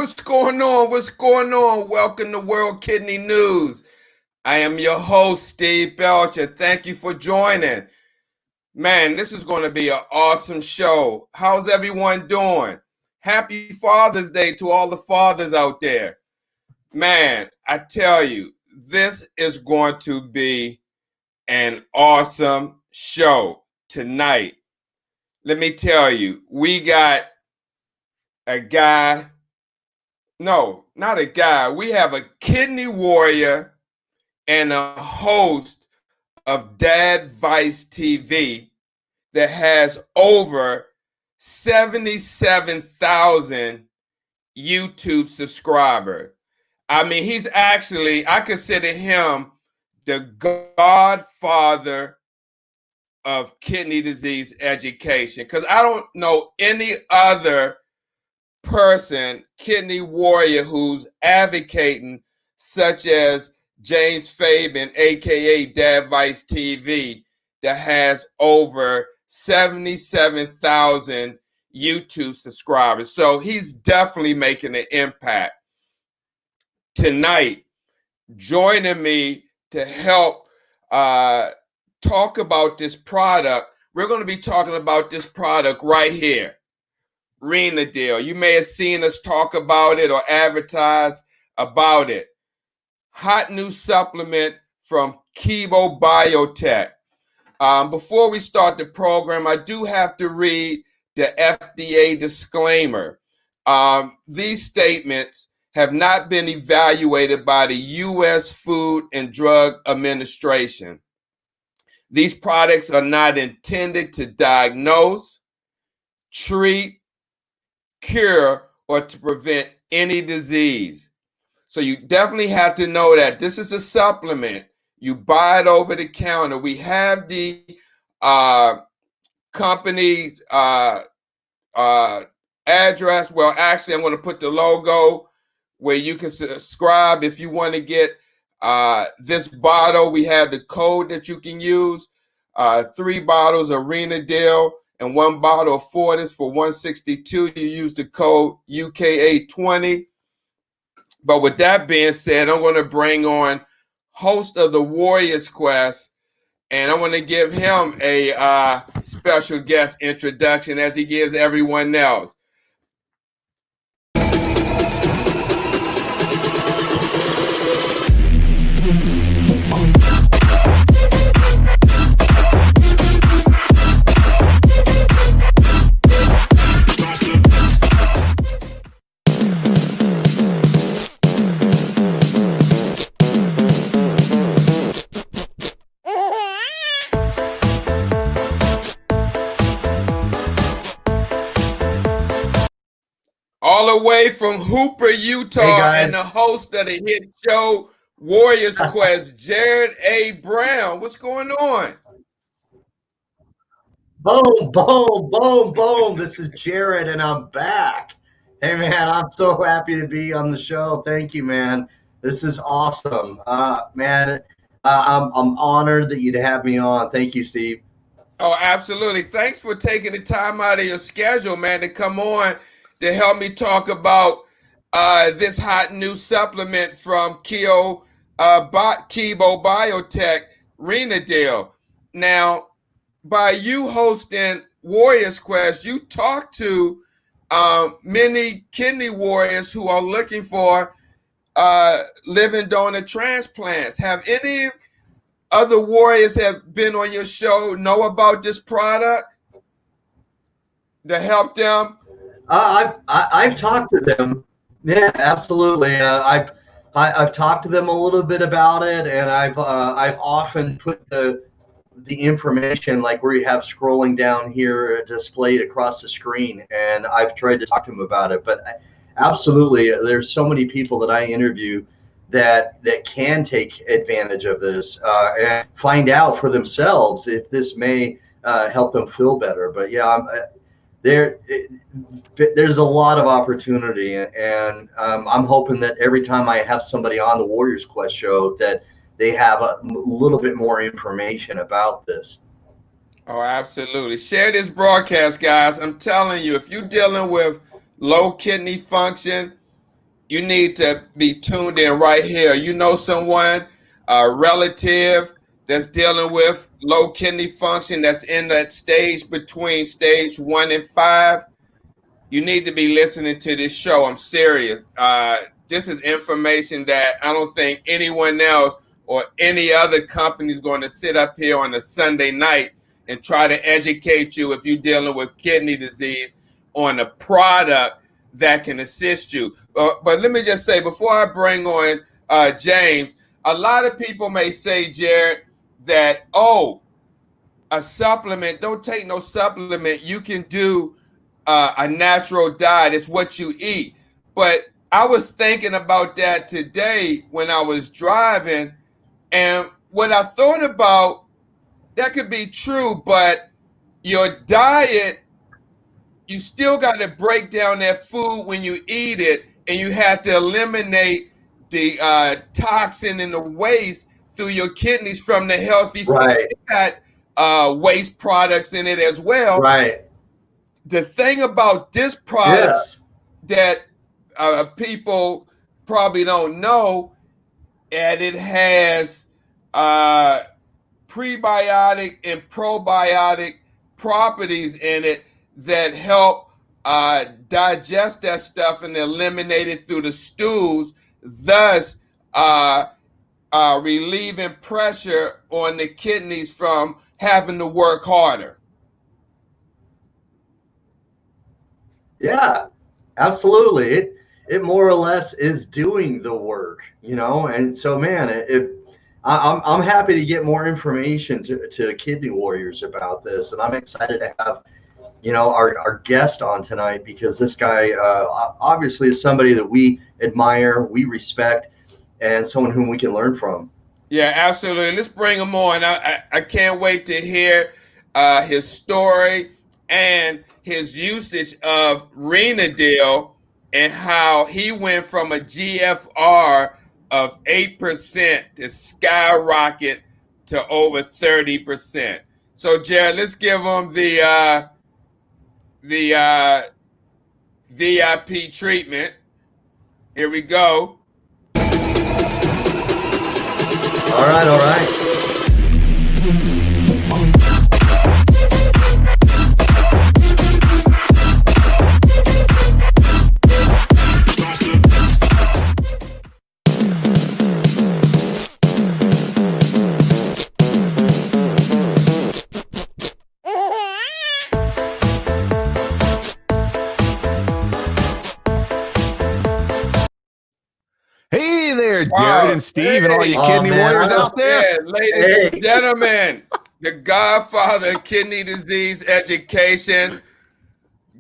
What's going on? What's going on? Welcome to World Kidney News. I am your host, Steve Belcher. Thank you for joining. Man, this is going to be an awesome show. How's everyone doing? Happy Father's Day to all the fathers out there. Man, I tell you, this is going to be an awesome show tonight. Let me tell you, we got a guy. No, not a guy. We have a kidney warrior and a host of Dad Vice TV that has over 77,000 YouTube subscribers. I mean, he's actually, I consider him the godfather of kidney disease education, because I don't know any other person, kidney warrior, who's advocating, such as James Fabian, aka Dad Vice TV, that has over 77,000 YouTube subscribers. So he's definitely making an impact. Tonight, joining me to help talk about this product, we're going to be talking about this product right here, Renadil. You may have seen us talk about it or advertise about it. Hot new supplement from Kibo Biotech. Before we start the program, I do have to read the FDA disclaimer. These statements have not been evaluated by the U.S. Food and Drug Administration. These products are not intended to diagnose, treat, cure, or to prevent any disease. So you definitely have to know that this is a supplement. You buy it over the counter. We have the company's address. Well, actually, I'm going to put the logo where you can subscribe if you want to get this bottle. We have the code that you can use. 3 bottles of Renadil and 1 bottle of Fortis for $162. You use the code UKA20. But with that being said, I'm going to bring on host of the Warriors Quest, and I want to give him a special guest introduction as he gives everyone else. All the way from Hooper, Utah, and the host of the hit show Warriors Quest, Jared A. Brown. What's going on? Boom, boom, boom, boom. This is Jared, and I'm back. Hey, man, I'm so happy to be on the show. Thank you, man. This is awesome. Man, I'm honored that you'd have me on. Thank you, Steve. Oh, absolutely. Thanks for taking the time out of your schedule, man, to come on to help me talk about this hot new supplement from Kibo Biotech, Renadil. Now, by you hosting Warriors Quest, you talk to many kidney warriors who are looking for living donor transplants. Have any other warriors have been on your show know about this product to help them? I've talked to them. Yeah, absolutely. I've talked to them a little bit about it, and I've often put the information, like where you have scrolling down here, displayed across the screen, and I've tried to talk to them about it. But absolutely, there's so many people that I interview that can take advantage of this and find out for themselves if this may help them feel better. But yeah, there's a lot of opportunity, and I'm hoping that every time I have somebody on the Warriors Quest show that they have a little bit more information about this. Oh, absolutely. Share this broadcast, guys. I'm telling you, if you're dealing with low kidney function, you need to be tuned in right here. You know someone, a relative that's dealing with low kidney function, that's in that stage between stage 1 and 5, you need to be listening to this show. I'm serious. This is information that I don't think anyone else or any other company is going to sit up here on a Sunday night and try to educate you if you're dealing with kidney disease on a product that can assist you. But let me just say, before I bring on James, a lot of people may say, Jared, that, oh, a supplement, don't take no supplement. You can do a natural diet. It's what you eat. But I was thinking about that today when I was driving, and what I thought about, that could be true, but your diet, you still got to break down that food when you eat it, and you have to eliminate the toxin and the waste through your kidneys from the healthy food. It got waste products in it as well. Right. The thing about this product that people probably don't know, and it has prebiotic and probiotic properties in it that help digest that stuff and eliminate it through the stools, thus relieving pressure on the kidneys from having to work harder. Yeah, absolutely. It more or less is doing the work, you know. And so, man, I'm happy to get more information to kidney warriors about this, and I'm excited to have, you know, our guest on tonight, because this guy obviously is somebody that we admire, we respect, and someone whom we can learn from. Yeah, absolutely. Let's bring him on. I can't wait to hear his story and his usage of Renadil and how he went from a GFR of 8% to skyrocket to over 30%. So, Jared, let's give him the VIP treatment. Here we go. All right, all right. Hey there, Jared and Steve and all you kidney warriors out there. Yeah, ladies and gentlemen, the godfather of kidney disease education,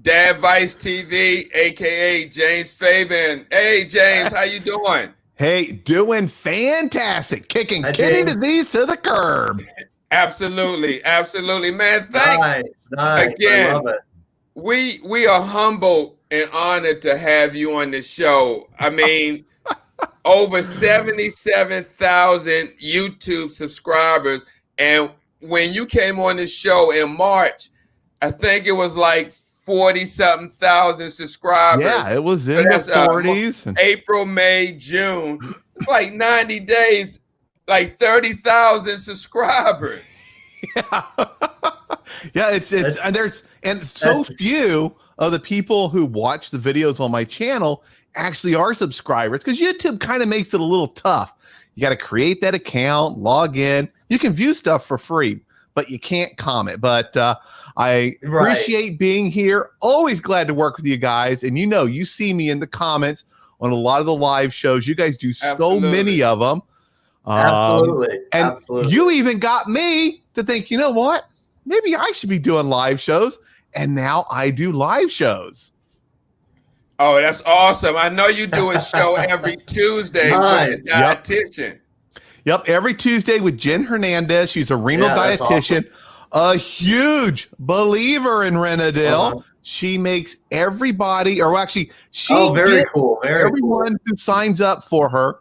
Dad Vice TV, a.k.a. James Fabian. Hey, James, how you doing? Hey, doing fantastic. Kicking kidney disease to the curb. Absolutely, absolutely, man. Thanks. Nice. Again, I love it. We are humbled and honored to have you on the show. I mean, over 77,000 YouTube subscribers. And when you came on the show in March, I think it was like 40-something thousand subscribers. Yeah, it was in the 40s. April, May, June. It's like 90 days, like 30,000 subscribers. Yeah, it's and so few of the people who watch the videos on my channel actually are subscribers, because YouTube kind of makes it a little tough. You got to create that account, log in. You can view stuff for free, but you can't comment. But I appreciate being here. Always glad to work with you guys. And you see me in the comments on a lot of the live shows. You guys do so many of them. Absolutely. And you even got me to think, you know what? Maybe I should be doing live shows. And now I do live shows. Oh, that's awesome. I know you do a show every Tuesday with a dietitian. Yep, every Tuesday with Jen Hernandez. She's a renal dietitian, a huge believer in Renadil. She makes everybody, or actually, everyone who signs up for her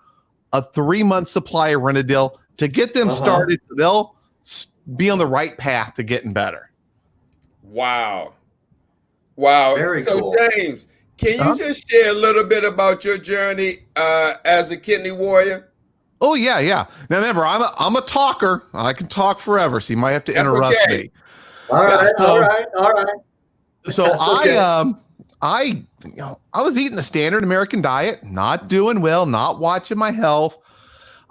a 3-month supply of Renadil to get them started. They'll be on the right path to getting better. Wow. Very cool. James, Can you just share a little bit about your journey as a kidney warrior? Oh yeah, yeah. Now remember, I'm a talker. I can talk forever, so you might have to interrupt me. All right, all right. So That's okay. I was eating the standard American diet, not doing well, not watching my health.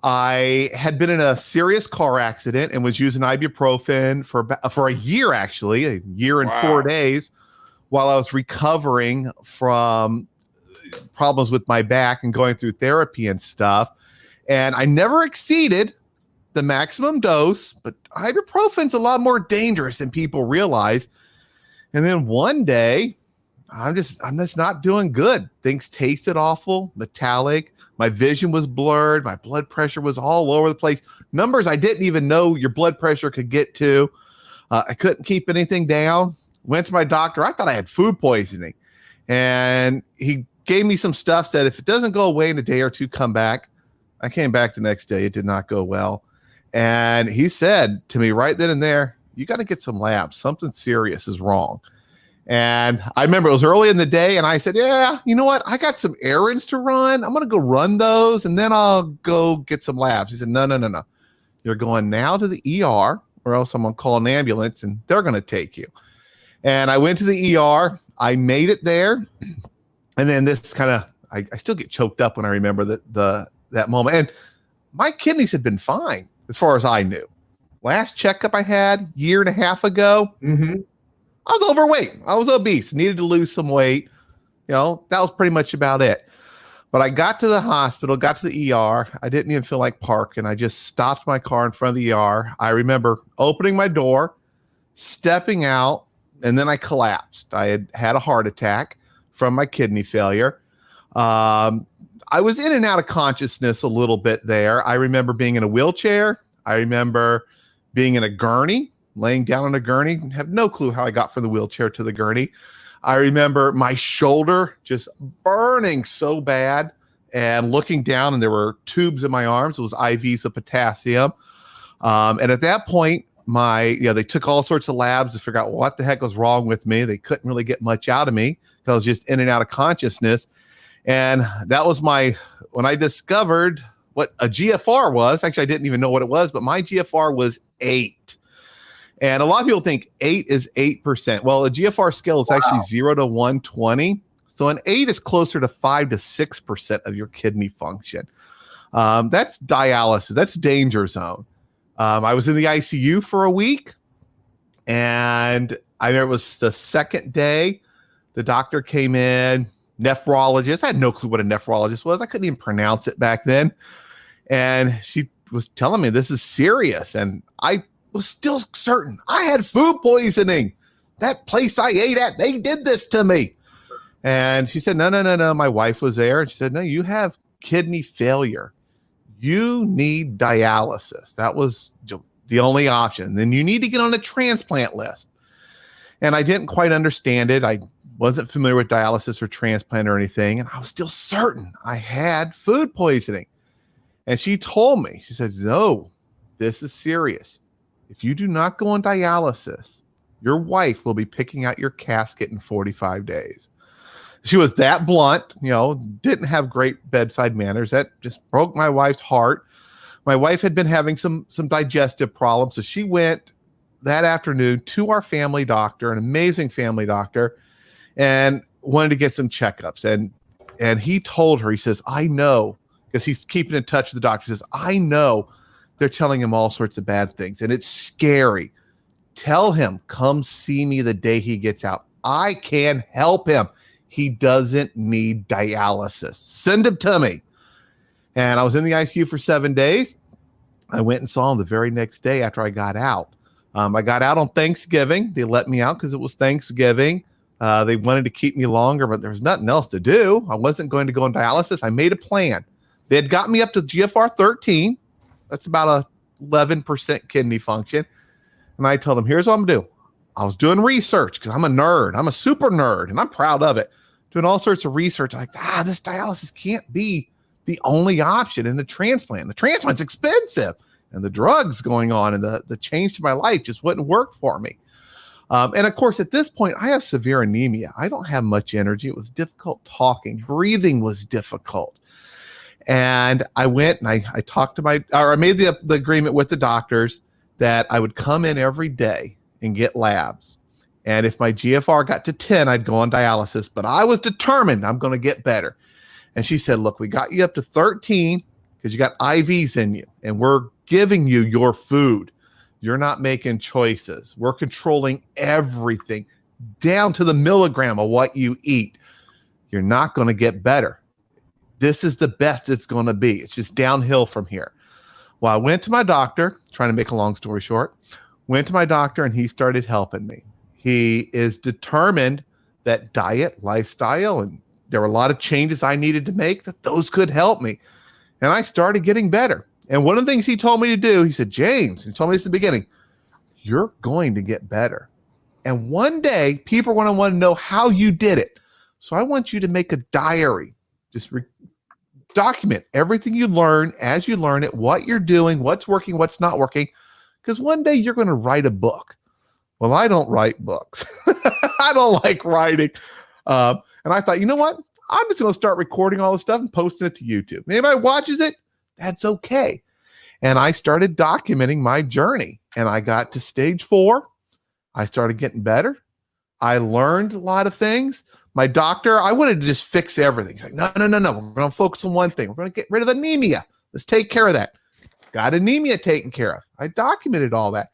I had been in a serious car accident and was using ibuprofen for a year, actually, a year and 4 days, while I was recovering from problems with my back and going through therapy and stuff. And I never exceeded the maximum dose, but ibuprofen's a lot more dangerous than people realize. And then one day, I'm just not doing good. Things tasted awful, metallic. My vision was blurred. My blood pressure was all over the place. Numbers I didn't even know your blood pressure could get to. I couldn't keep anything down. Went to my doctor. I thought I had food poisoning. And he gave me some stuff, said, if it doesn't go away in a day or two, come back. I came back the next day. It did not go well. And he said to me right then and there, you got to get some labs. Something serious is wrong. And I remember it was early in the day, and I said, yeah, you know what? I got some errands to run. I'm going to go run those, and then I'll go get some labs. He said, no. You're going now to the ER, or else I'm going to call an ambulance, and they're going to take you. And I went to the ER. I made it there. And then this kind of, I still get choked up when I remember that moment. And my kidneys had been fine, as far as I knew. Last checkup I had year and a half ago, I was overweight. I was obese, needed to lose some weight. That was pretty much about it. But I got to the hospital, got to the ER. I didn't even feel like parking. I just stopped my car in front of the ER. I remember opening my door, stepping out, and then I collapsed. I had a heart attack from my kidney failure. I was in and out of consciousness a little bit there. I remember being in a wheelchair. I remember being in a gurney, laying down on a gurney. Have no clue how I got from the wheelchair to the gurney. I remember my shoulder just burning so bad and looking down, and there were tubes in my arms. It was IVs of potassium. And at that point, they took all sorts of labs to figure out what the heck was wrong with me. They couldn't really get much out of me because I was just in and out of consciousness. And that was when I discovered what a GFR was. Actually, I didn't even know what it was, but my GFR was 8. And a lot of people think 8 is 8%. Well, a GFR scale is actually 0 to 120. So an 8 is closer to 5 to 6% of your kidney function. That's dialysis. That's danger zone. I was in the ICU for a week. And I remember it was the second day. The doctor came in, nephrologist. I had no clue what a nephrologist was. I couldn't even pronounce it back then. And she was telling me this is serious. And I was still certain I had food poisoning. That place I ate at, they did this to me. And she said, no. My wife was there. And she said, no, you have kidney failure. You need dialysis. That was the only option. Then you need to get on a transplant list. And I didn't quite understand it. I wasn't familiar with dialysis or transplant or anything. And I was still certain I had food poisoning. And she told me, she said, no, this is serious. If you do not go on dialysis, your wife will be picking out your casket in 45 days. She was that blunt, didn't have great bedside manners. That just broke my wife's heart. My wife had been having some digestive problems. So she went that afternoon to our family doctor, an amazing family doctor, and wanted to get some checkups. And he told her, he says, I know, because he's keeping in touch with the doctor. He says, I know they're telling him all sorts of bad things, and it's scary. Tell him, come see me the day he gets out. I can help him. He doesn't need dialysis. Send him to me. And I was in the ICU for 7 days. I went and saw him the very next day after I got out. I got out on Thanksgiving. They let me out because it was Thanksgiving. They wanted to keep me longer, but there was nothing else to do. I wasn't going to go on dialysis. I made a plan. They had got me up to GFR 13. That's about a 11% kidney function. And I told them, here's what I'm going to do. I was doing research because I'm a nerd. I'm a super nerd, and I'm proud of it. Doing all sorts of research. Like, this dialysis can't be the only option in the transplant. The transplant's expensive. And the drugs going on and the change to my life just wouldn't work for me. And of course, at this point, I have severe anemia. I don't have much energy. It was difficult talking. Breathing was difficult. And I went and I talked to I made the agreement with the doctors that I would come in every day and get labs. And if my GFR got to 10, I'd go on dialysis. But I was determined I'm going to get better. And she said, look, we got you up to 13 because you got IVs in you. And we're giving you your food. You're not making choices. We're controlling everything down to the milligram of what you eat. You're not going to get better. This is the best it's going to be. It's just downhill from here. Well, I went to my doctor, trying to make a long story short, went to my doctor and he started helping me. He is determined that diet, lifestyle, and there were a lot of changes I needed to make that those could help me. And I started getting better. And one of the things he told me to do, he said, James, he told me this at the beginning, you're going to get better. And one day, people are going to want to know how you did it. So I want you to make a diary. Just document everything you learn as you learn it, what you're doing, what's working, what's not working. Because one day you're going to write a book. Well, I don't write books. I don't like writing. And I thought, you know what? I'm just going to start recording all this stuff and posting it to YouTube. Anybody watches it? That's okay. And I started documenting my journey and I got to stage 4. I started getting better. I learned a lot of things. My doctor, I wanted to just fix everything. He's like, no. We're going to focus on one thing. We're going to get rid of anemia. Let's take care of that. Got anemia taken care of. I documented all that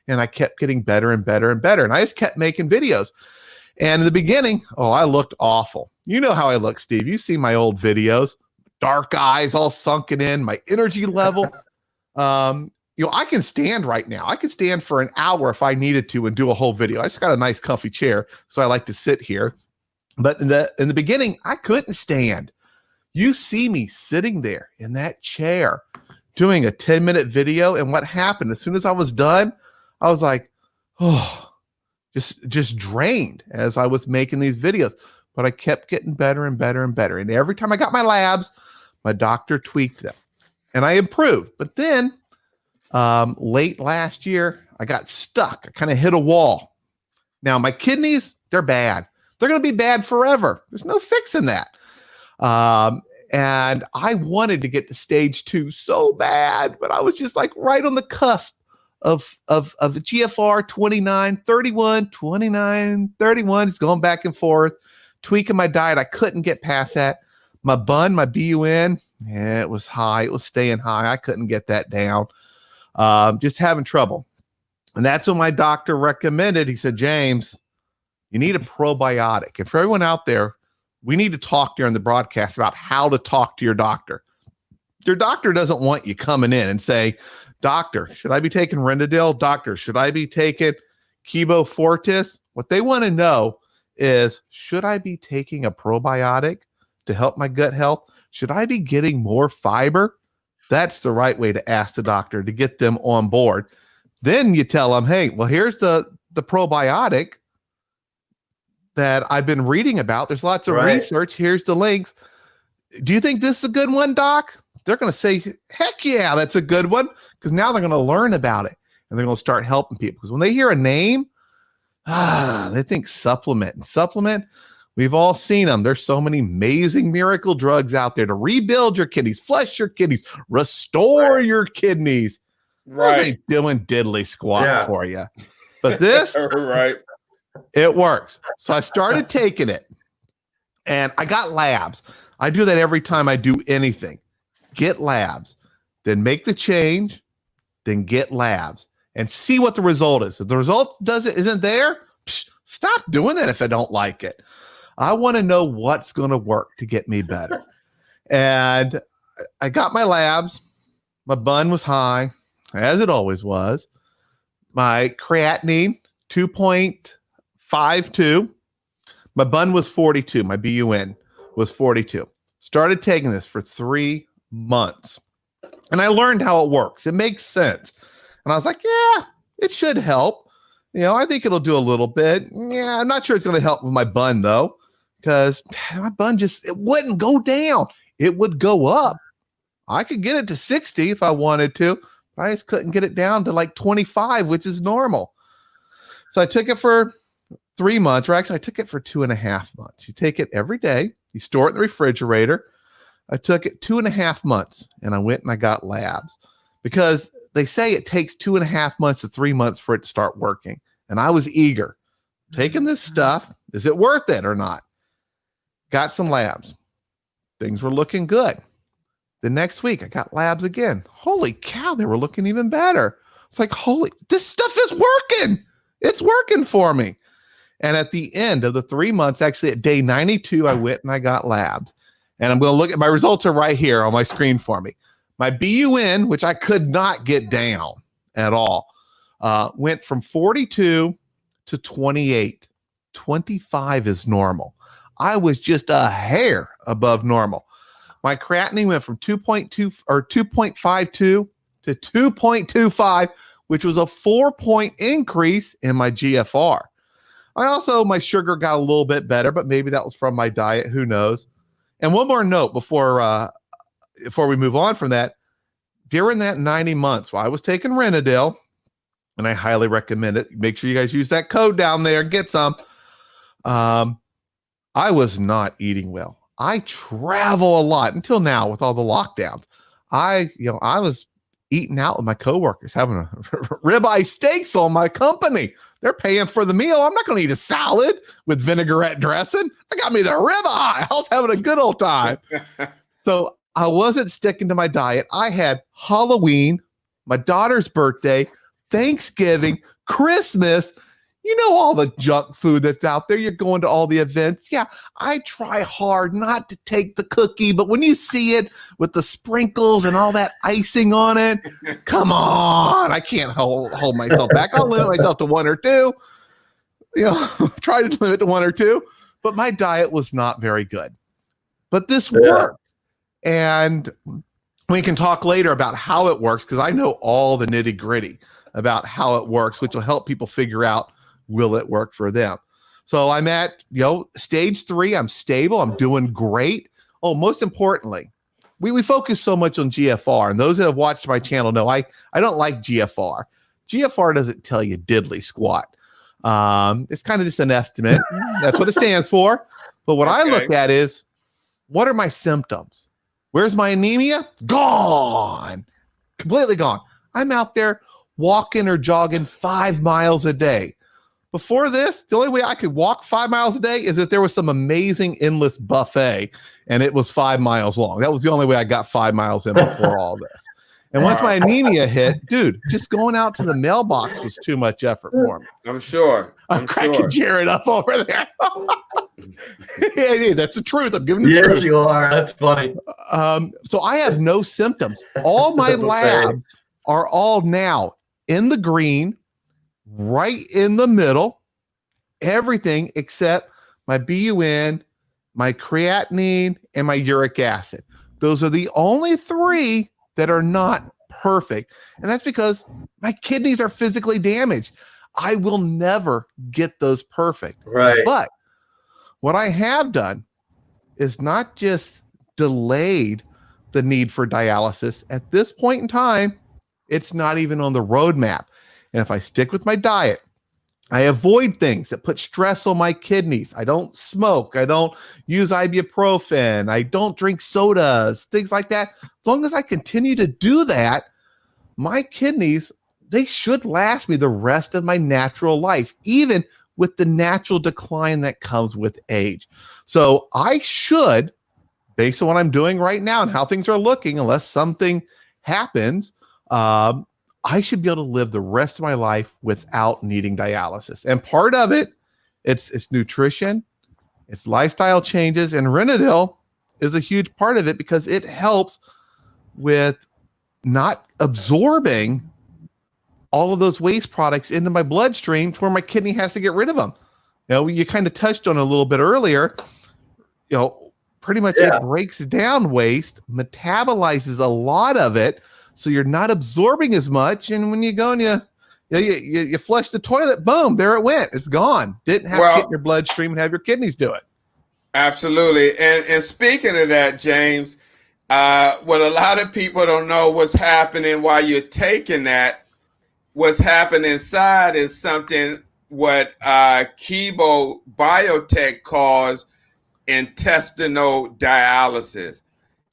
and I kept getting better and better and better. And I just kept making videos. And in the beginning, I looked awful. You know how I look, Steve. You've seen my old videos. Dark eyes all sunken in, my energy level. I can stand right now. I could stand for an hour if I needed to and do a whole video. I just got a nice comfy chair, so I like to sit here. But in the beginning, I couldn't stand. You see me sitting there in that chair doing a 10-minute video, and what happened? As soon as I was done, I was like, just drained as I was making these videos. But I kept getting better and better and better. And every time I got my labs, my doctor tweaked them and I improved. But then late last year, I got stuck. I kind of hit a wall. Now my kidneys, they're bad. They're going to be bad forever. There's no fixing that. And I wanted to get to stage 2 so bad, but I was just like right on the cusp of the GFR 29, 31, 29, 31. It's going back and forth, tweaking my diet. I couldn't get past that. My BUN, my BUN, it was high. It was staying high. I couldn't get that down. Just having trouble. And that's what my doctor recommended. He said, James, you need a probiotic. And for everyone out there, we need to talk during the broadcast about how to talk to your doctor. Your doctor doesn't want you coming in and say, doctor, should I be taking Renadil? Doctor, should I be taking Kibo Fortis? What they want to know is, should I be taking a probiotic to help my gut health? Should I be getting more fiber? That's the right way to ask the doctor to get them on board. Then you tell them, hey, well, here's the probiotic that I've been reading about. There's lots of research. Here's the links. Do you think this is a good one, doc? They're going to say, heck yeah, that's a good one. Because now they're going to learn about it and they're going to start helping people. Because when they hear a name, they think supplement. And supplement, we've all seen them. There's so many amazing miracle drugs out there to rebuild your kidneys, flush your kidneys, restore your kidneys. Right. Doing diddly squat for you. But this, it works. So I started taking it and I got labs. I do that every time I do anything. Get labs, then make the change, then get labs and see what the result is. If the result isn't there, stop doing that if I don't like it. I want to know what's going to work to get me better. And I got my labs. My BUN was high, as it always was. My creatinine, 2.52. My BUN was 42. My BUN was 42. Started taking this for 3 months. And I learned how it works. It makes sense. And I was like, yeah, it should help. I think it'll do a little bit. Yeah, I'm not sure it's going to help with my BUN, though, because my BUN it wouldn't go down. It would go up. I could get it to 60 if I wanted to, but I just couldn't get it down to like 25, which is normal. So I took it for 3 months, or actually I took it for 2.5 months. You take it every day, you store it in the refrigerator. I took it 2.5 months and I went and I got labs because they say it takes 2.5 months to 3 months for it to start working. And I was eager. Taking this stuff, is it worth it or not? Got some labs. Things were looking good. The next week I got labs again. Holy cow, they were looking even better. It's like, this stuff is working. It's working for me. And at the end of the 3 months, actually at day 92, I went and I got labs. And I'm going to look at my results are right here on my screen for me. My BUN, which I could not get down at all, went from 42 to 28. 25 is normal. I was just a hair above normal. My creatinine went from 2.2 or 2.52 to 2.25, which was a 4-point increase in my GFR. My sugar got a little bit better, but maybe that was from my diet. Who knows? And one more note before we move on from that. During that 90 months, while I was taking Renadil, and I highly recommend it, make sure you guys use that code down there and get some. I was not eating well. I travel a lot until now with all the lockdowns. I was eating out with my coworkers, having a ribeye steaks on my company. They're paying for the meal. I'm not going to eat a salad with vinaigrette dressing. They got me the ribeye. I was having a good old time. So I wasn't sticking to my diet. I had Halloween, my daughter's birthday, Thanksgiving, Christmas, all the junk food that's out there. You're going to all the events. Yeah, I try hard not to take the cookie, but when you see it with the sprinkles and all that icing on it, come on. I can't hold myself back. I'll limit myself to 1 or 2. Try to limit to 1 or 2. But my diet was not very good. But this worked. And we can talk later about how it works because I know all the nitty gritty about how it works, which will help people figure out, will it work for them? So I'm at, stage 3. I'm stable. I'm doing great. Oh, most importantly, we focus so much on GFR, and those that have watched my channel know I don't like GFR. GFR doesn't tell you diddly squat. It's kind of just an estimate. That's what it stands for. But what I look at is, what are my symptoms? Where's my anemia? Gone. Completely gone. I'm out there walking or jogging 5 miles a day. Before this, the only way I could walk 5 miles a day is if there was some amazing endless buffet and it was 5 miles long. That was the only way I got 5 miles in before all this. And once my anemia hit, dude, just going out to the mailbox was too much effort for me. I'm sure. I'm cracking Jared up over there. Yeah, that's the truth. I'm giving the truth. Yes, you are. That's funny. So I have no symptoms. All my labs are all now in the green, right in the middle, everything except my BUN, my creatinine, and my uric acid. Those are the only 3 that are not perfect. And that's because my kidneys are physically damaged. I will never get those perfect. Right. But what I have done is not just delayed the need for dialysis. At this point in time, it's not even on the roadmap. And if I stick with my diet, I avoid things that put stress on my kidneys. I don't smoke. I don't use ibuprofen. I don't drink sodas, things like that. As long as I continue to do that, my kidneys, they should last me the rest of my natural life, even with the natural decline that comes with age. So I should, based on what I'm doing right now and how things are looking, unless something happens, I should be able to live the rest of my life without needing dialysis. And part of it, it's nutrition, it's lifestyle changes, and Renadil is a huge part of it because it helps with not absorbing all of those waste products into my bloodstream to where my kidney has to get rid of them. You kind of touched on it a little bit earlier. Pretty much it breaks down waste, metabolizes a lot of it, so you're not absorbing as much. And when you go and you flush the toilet, boom, there it went. It's gone. Didn't have to get in your bloodstream and have your kidneys do it. Absolutely. And speaking of that, James, what a lot of people don't know what's happening while you're taking that, what's happening inside is something what Kibo Biotech calls intestinal dialysis.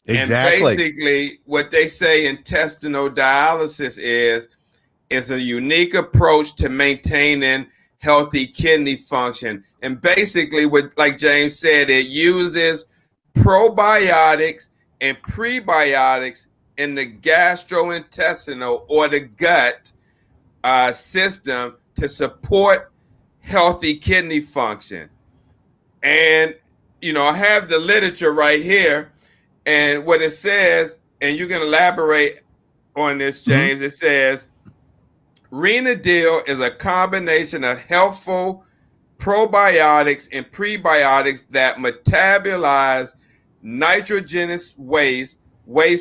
Exactly. And basically, what they say intestinal dialysis is a unique approach to maintaining healthy kidney function. And basically, what, like James said, it uses probiotics and prebiotics in the gastrointestinal or the gut system to support healthy kidney function. And, I have the literature right here. And what it says, and you can elaborate on this, James, it says, Renadil is a combination of healthful probiotics and prebiotics that metabolize nitrogenous waste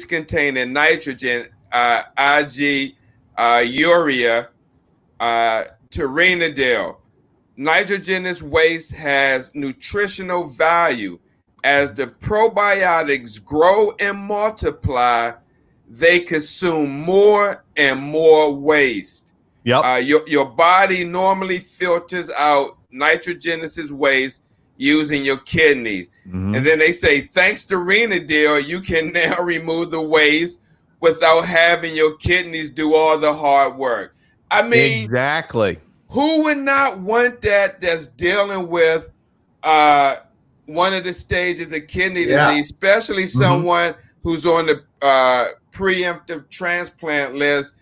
containing nitrogen, i.e., urea, to Renadil. Nitrogenous waste has nutritional value. As the probiotics grow and multiply, they consume more and more waste. Yep. Your body normally filters out nitrogenous waste using your kidneys. Mm-hmm. And then they say, thanks to Renadil, you can now remove the waste without having your kidneys do all the hard work. I mean, exactly. Who would not want that that's dealing with one of the stages of kidney disease, especially someone who's on the preemptive transplant list?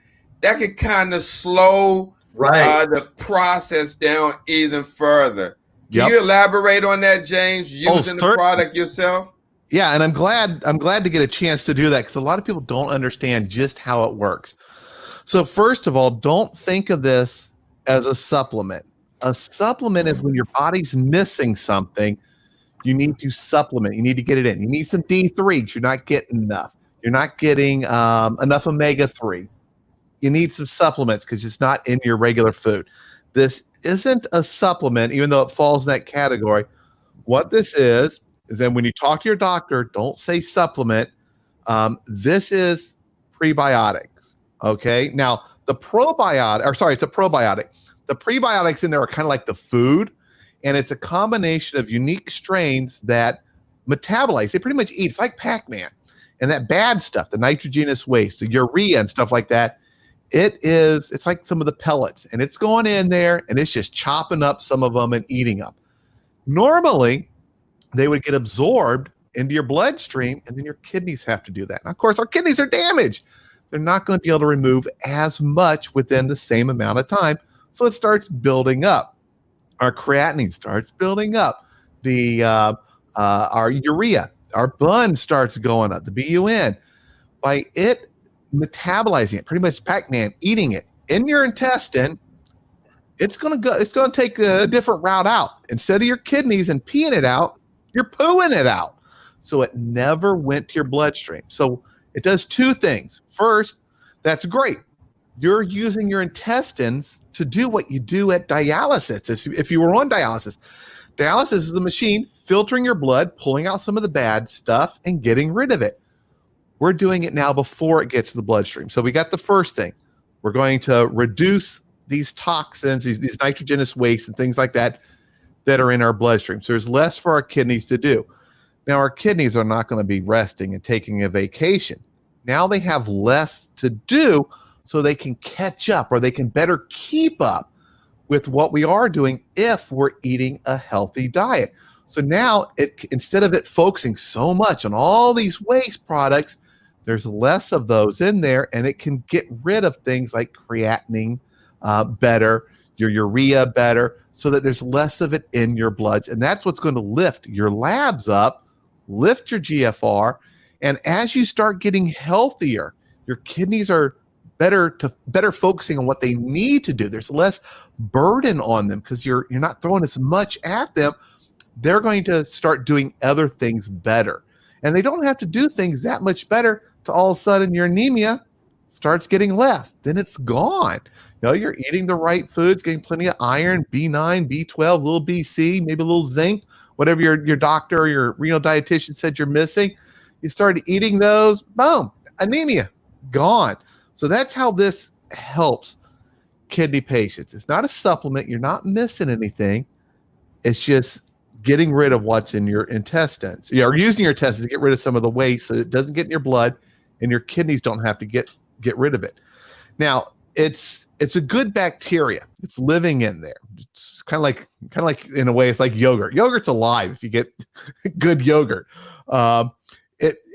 That could kind of slow the process down even further. Can you elaborate on that, James, using the product yourself? Yeah, and I'm glad to get a chance to do that because a lot of people don't understand just how it works. So first of all, don't think of this as a supplement. A supplement is when your body's missing something, you need to supplement. You need to get it in. You need some D3 because you're not getting enough. You're not getting enough omega-3. You need some supplements because it's not in your regular food. This isn't a supplement, even though it falls in that category. What this is then when you talk to your doctor, don't say supplement. This is prebiotics. Okay. Now, it's a probiotic. The prebiotics in there are kind of like the food, and it's a combination of unique strains that metabolize. They pretty much eat. It's like Pac-Man. And that bad stuff, the nitrogenous waste, the urea and stuff like that, it's like some of the pellets, and it's going in there and it's just chopping up some of them and eating them. Normally, they would get absorbed into your bloodstream, and then your kidneys have to do that. And of course, our kidneys are damaged. They're not going to be able to remove as much within the same amount of time. So it starts building up. Our creatinine starts building up. Our urea, our BUN starts going up, the BUN. By it metabolizing it, pretty much Pac-Man, eating it in your intestine, it's going to take a different route out. Instead of your kidneys and peeing it out, you're pooing it out. So it never went to your bloodstream. So it does two things. First, that's great. You're using your intestines to do what you do at dialysis. If you were on dialysis, dialysis is the machine filtering your blood, pulling out some of the bad stuff and getting rid of it. We're doing it now before it gets to the bloodstream. So we got the first thing. We're going to reduce these toxins, these nitrogenous wastes and things like that are in our bloodstream. So there's less for our kidneys to do. Now, our kidneys are not going to be resting and taking a vacation. Now they have less to do so they can catch up, or they can better keep up with what we are doing if we're eating a healthy diet. So now, instead of it focusing so much on all these waste products, there's less of those in there, and it can get rid of things like creatinine better, your urea better, so that there's less of it in your bloods. And that's what's going to lift your labs up, lift your GFR. And as you start getting healthier, your kidneys are better focusing on what they need to do. There's less burden on them because you're not throwing as much at them. They're going to start doing other things better. And they don't have to do things that much better to all of a sudden your anemia starts getting less. Then it's gone. You're eating the right foods, getting plenty of iron, B9, B12, a little BC, maybe a little zinc, whatever your doctor or your renal dietitian said you're missing. You started eating those, boom, anemia, gone. So that's how this helps. kidney patients. It's not a supplement. You're not missing anything. It's just getting rid of what's in your intestines. You're using your intestines to get rid of some of the waste so it doesn't get in your blood and your kidneys don't have to get rid of it. Now, it's a good bacteria. It's living in there. It's kind of like in a way, it's like yogurt. Yogurt's alive if you get good yogurt.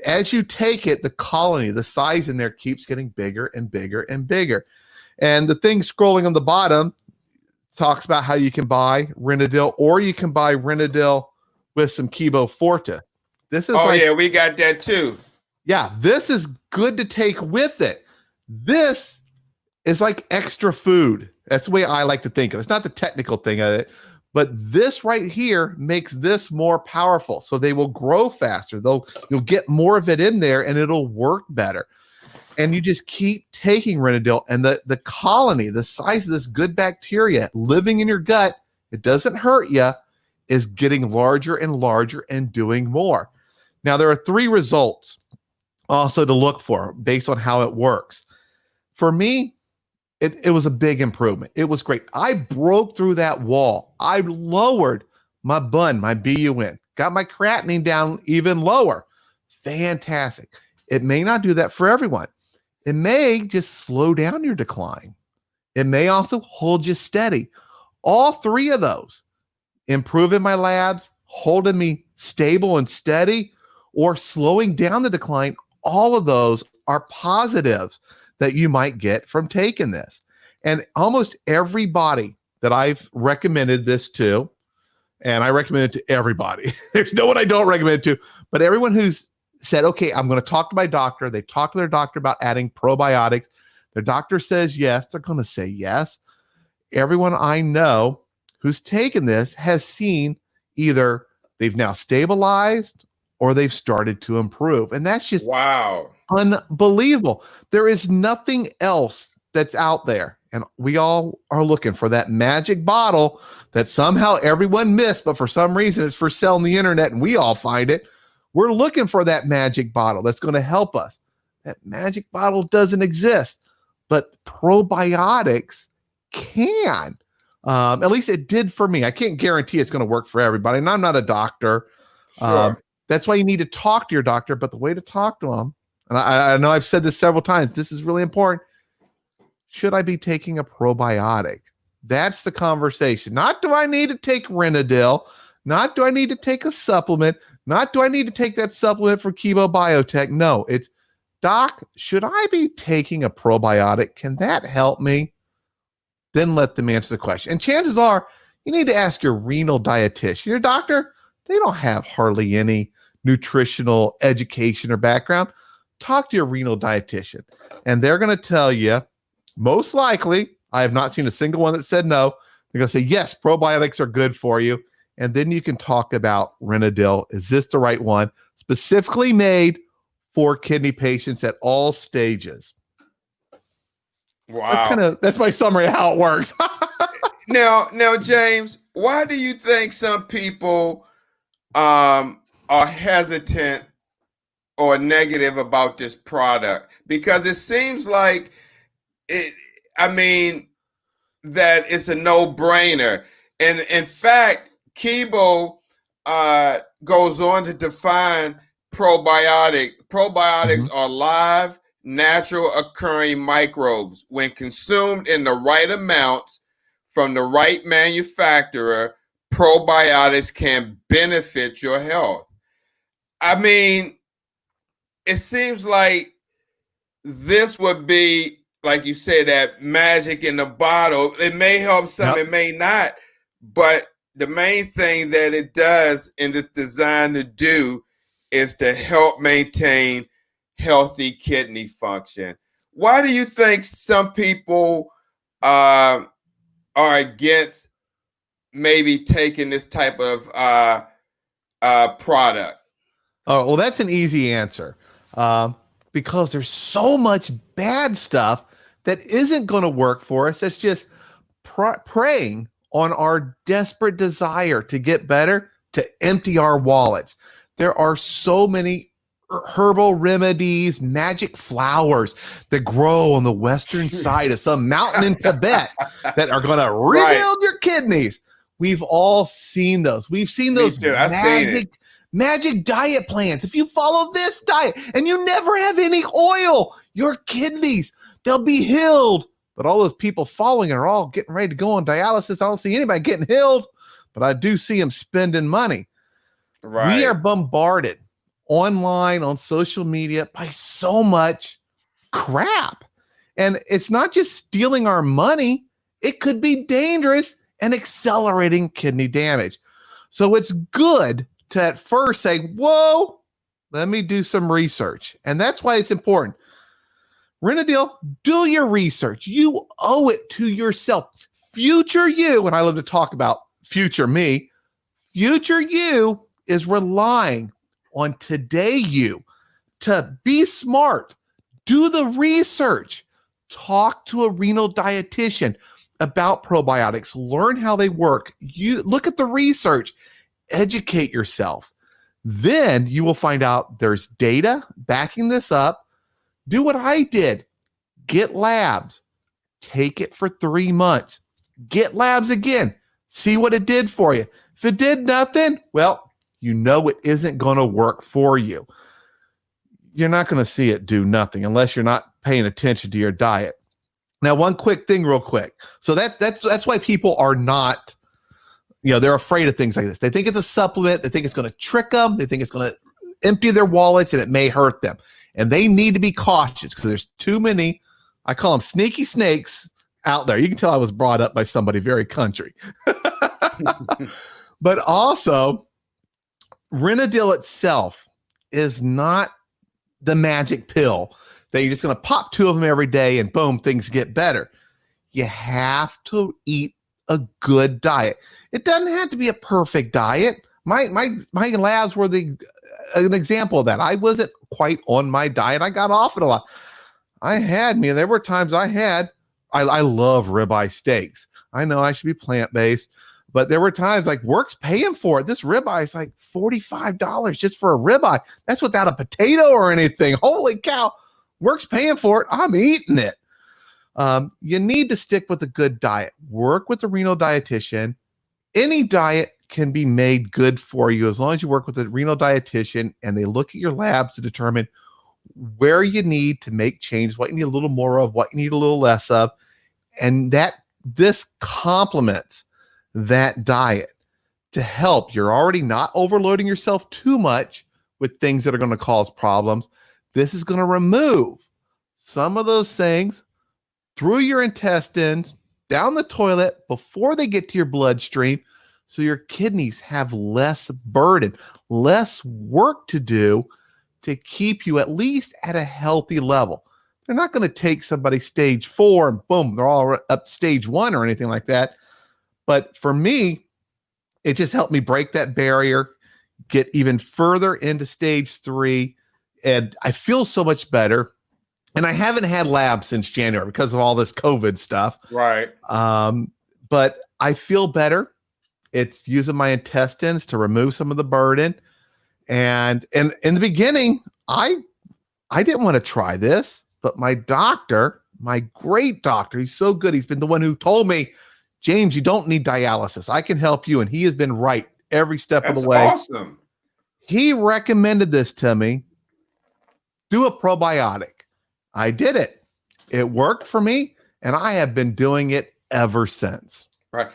As you take it, the colony, the size in there keeps getting bigger and bigger and bigger. And the thing scrolling on the bottom talks about how you can buy Renadil, or you can buy Renadil with some Kibo Forte. This is we got that too. Yeah, this is good to take with it. This is like extra food. That's the way I like to think of it. It's not the technical thing of it, but this right here makes this more powerful. So they will grow faster. You'll get more of it in there and it'll work better. And you just keep taking Renadil, and the colony, the size of this good bacteria living in your gut, it doesn't hurt you, is getting larger and larger and doing more. Now, there are 3 results also to look for based on how it works. For me, it was a big improvement. It was great. I broke through that wall. I lowered my BUN, my BUN, got my creatinine down even lower. Fantastic. It may not do that for everyone. It may just slow down your decline. It may also hold you steady. All 3 of those, improving my labs, holding me stable and steady, or slowing down the decline, all of those are positives that you might get from taking this. And almost everybody that I've recommended this to, and I recommend it to everybody. There's no one I don't recommend it to, but everyone who's said, okay, I'm going to talk to my doctor. They talk to their doctor about adding probiotics. Their doctor says yes, they're going to say yes. Everyone I know who's taken this has seen either they've now stabilized or they've started to improve. And that's just unbelievable. There is nothing else that's out there. And we all are looking for that magic bottle that somehow everyone missed, but for some reason it's for sale on the internet and we all find it. We're looking for that magic bottle that's going to help us. That magic bottle doesn't exist, but probiotics can. At least it did for me. I can't guarantee it's going to work for everybody, and I'm not a doctor. Sure. That's why you need to talk to your doctor, but the way to talk to them, and I know I've said this several times, this is really important. Should I be taking a probiotic? That's the conversation. Not do I need to take Renadil, not do I need to take a supplement, not do I need to take that supplement for Kibo Biotech. No, it's, doc, should I be taking a probiotic? Can that help me? Then let them answer the question. And chances are you need to ask your renal dietitian. Your doctor, they don't have hardly any nutritional education or background. Talk to your renal dietitian, and they're going to tell you, most likely, I have not seen a single one that said no. They're going to say, yes, probiotics are good for you. And then you can talk about Renadil. Is this the right one? Specifically made for kidney patients at all stages. Wow. That's my summary of how it works. Now, James, why do you think some people are hesitant or negative about this product? Because it seems like that it's a no-brainer. And in fact, Kibo goes on to define probiotic. Probiotics are live, natural occurring microbes. When consumed in the right amounts from the right manufacturer, probiotics can benefit your health. I mean, it seems like this would be, like you said, that magic in the bottle. It may help some, It may not, but the main thing that it does and it's designed to do is to help maintain healthy kidney function. Why do you think some people are against maybe taking this type of product? Oh, well, that's an easy answer. Because there's so much bad stuff that isn't going to work for us. That's just preying on our desperate desire to get better, to empty our wallets. There are so many herbal remedies, magic flowers that grow on the western side of some mountain in Tibet that are going to rebuild your kidneys. We've all seen those. We've seen those magic diet plans. If you follow this diet and you never have any oil, your kidneys, they'll be healed. But all those people following it are all getting ready to go on dialysis. I don't see anybody getting healed, but I do see them spending money. Right. We are bombarded online, on social media by so much crap. And it's not just stealing our money. It could be dangerous and accelerating kidney damage. So it's good to at first say, whoa, let me do some research. And that's why it's important. Renadil, do your research. You owe it to yourself. Future you, and I love to talk about future me, future you is relying on today you to be smart, do the research, talk to a renal dietitian about probiotics, learn how they work. You look at the research, educate yourself. Then you will find out there's data backing this up. Do what I did. Get labs. Take it for 3 months. Get labs again. See what it did for you. If it did nothing, well, you know it isn't going to work for you. You're not going to see it do nothing unless you're not paying attention to your diet. Now, one quick thing real quick. So that's why people are not, they're afraid of things like this. They think it's a supplement. They think it's going to trick them. They think it's going to empty their wallets and it may hurt them. And they need to be cautious because there's too many, I call them sneaky snakes out there. You can tell I was brought up by somebody very country. But also, Renadil itself is not the magic pill that you're just going to pop 2 of them every day and boom, things get better. You have to eat a good diet. It doesn't have to be a perfect diet. My labs were an example of that. I wasn't quite on my diet. I got off it a lot. There were times I love ribeye steaks. I know I should be plant-based, but there were times like work's paying for it. This ribeye is like $45 just for a ribeye. That's without a potato or anything. Holy cow. Work's paying for it. I'm eating it. You need to stick with a good diet. Work with a renal dietitian. Any diet can be made good for you as long as you work with a renal dietitian and they look at your labs to determine where you need to make changes, what you need a little more of, what you need a little less of. And this complements that diet to help. You're already not overloading yourself too much with things that are going to cause problems. This is going to remove some of those things through your intestines, down the toilet before they get to your bloodstream, so your kidneys have less burden, less work to do to keep you at least at a healthy level. They're not going to take somebody stage 4 and boom, they're all up stage 1 or anything like that. But for me, it just helped me break that barrier, get even further into stage 3. And I feel so much better. And I haven't had labs since January because of all this COVID stuff. Right. But I feel better. It's using my intestines to remove some of the burden. And in the beginning, I didn't want to try this, but my doctor, my great doctor, he's so good. He's been the one who told me, James, you don't need dialysis. I can help you. And he has been right every step of the way. That's awesome. He recommended this to me. Do a probiotic. I did it. It worked for me, and I have been doing it ever since. Right.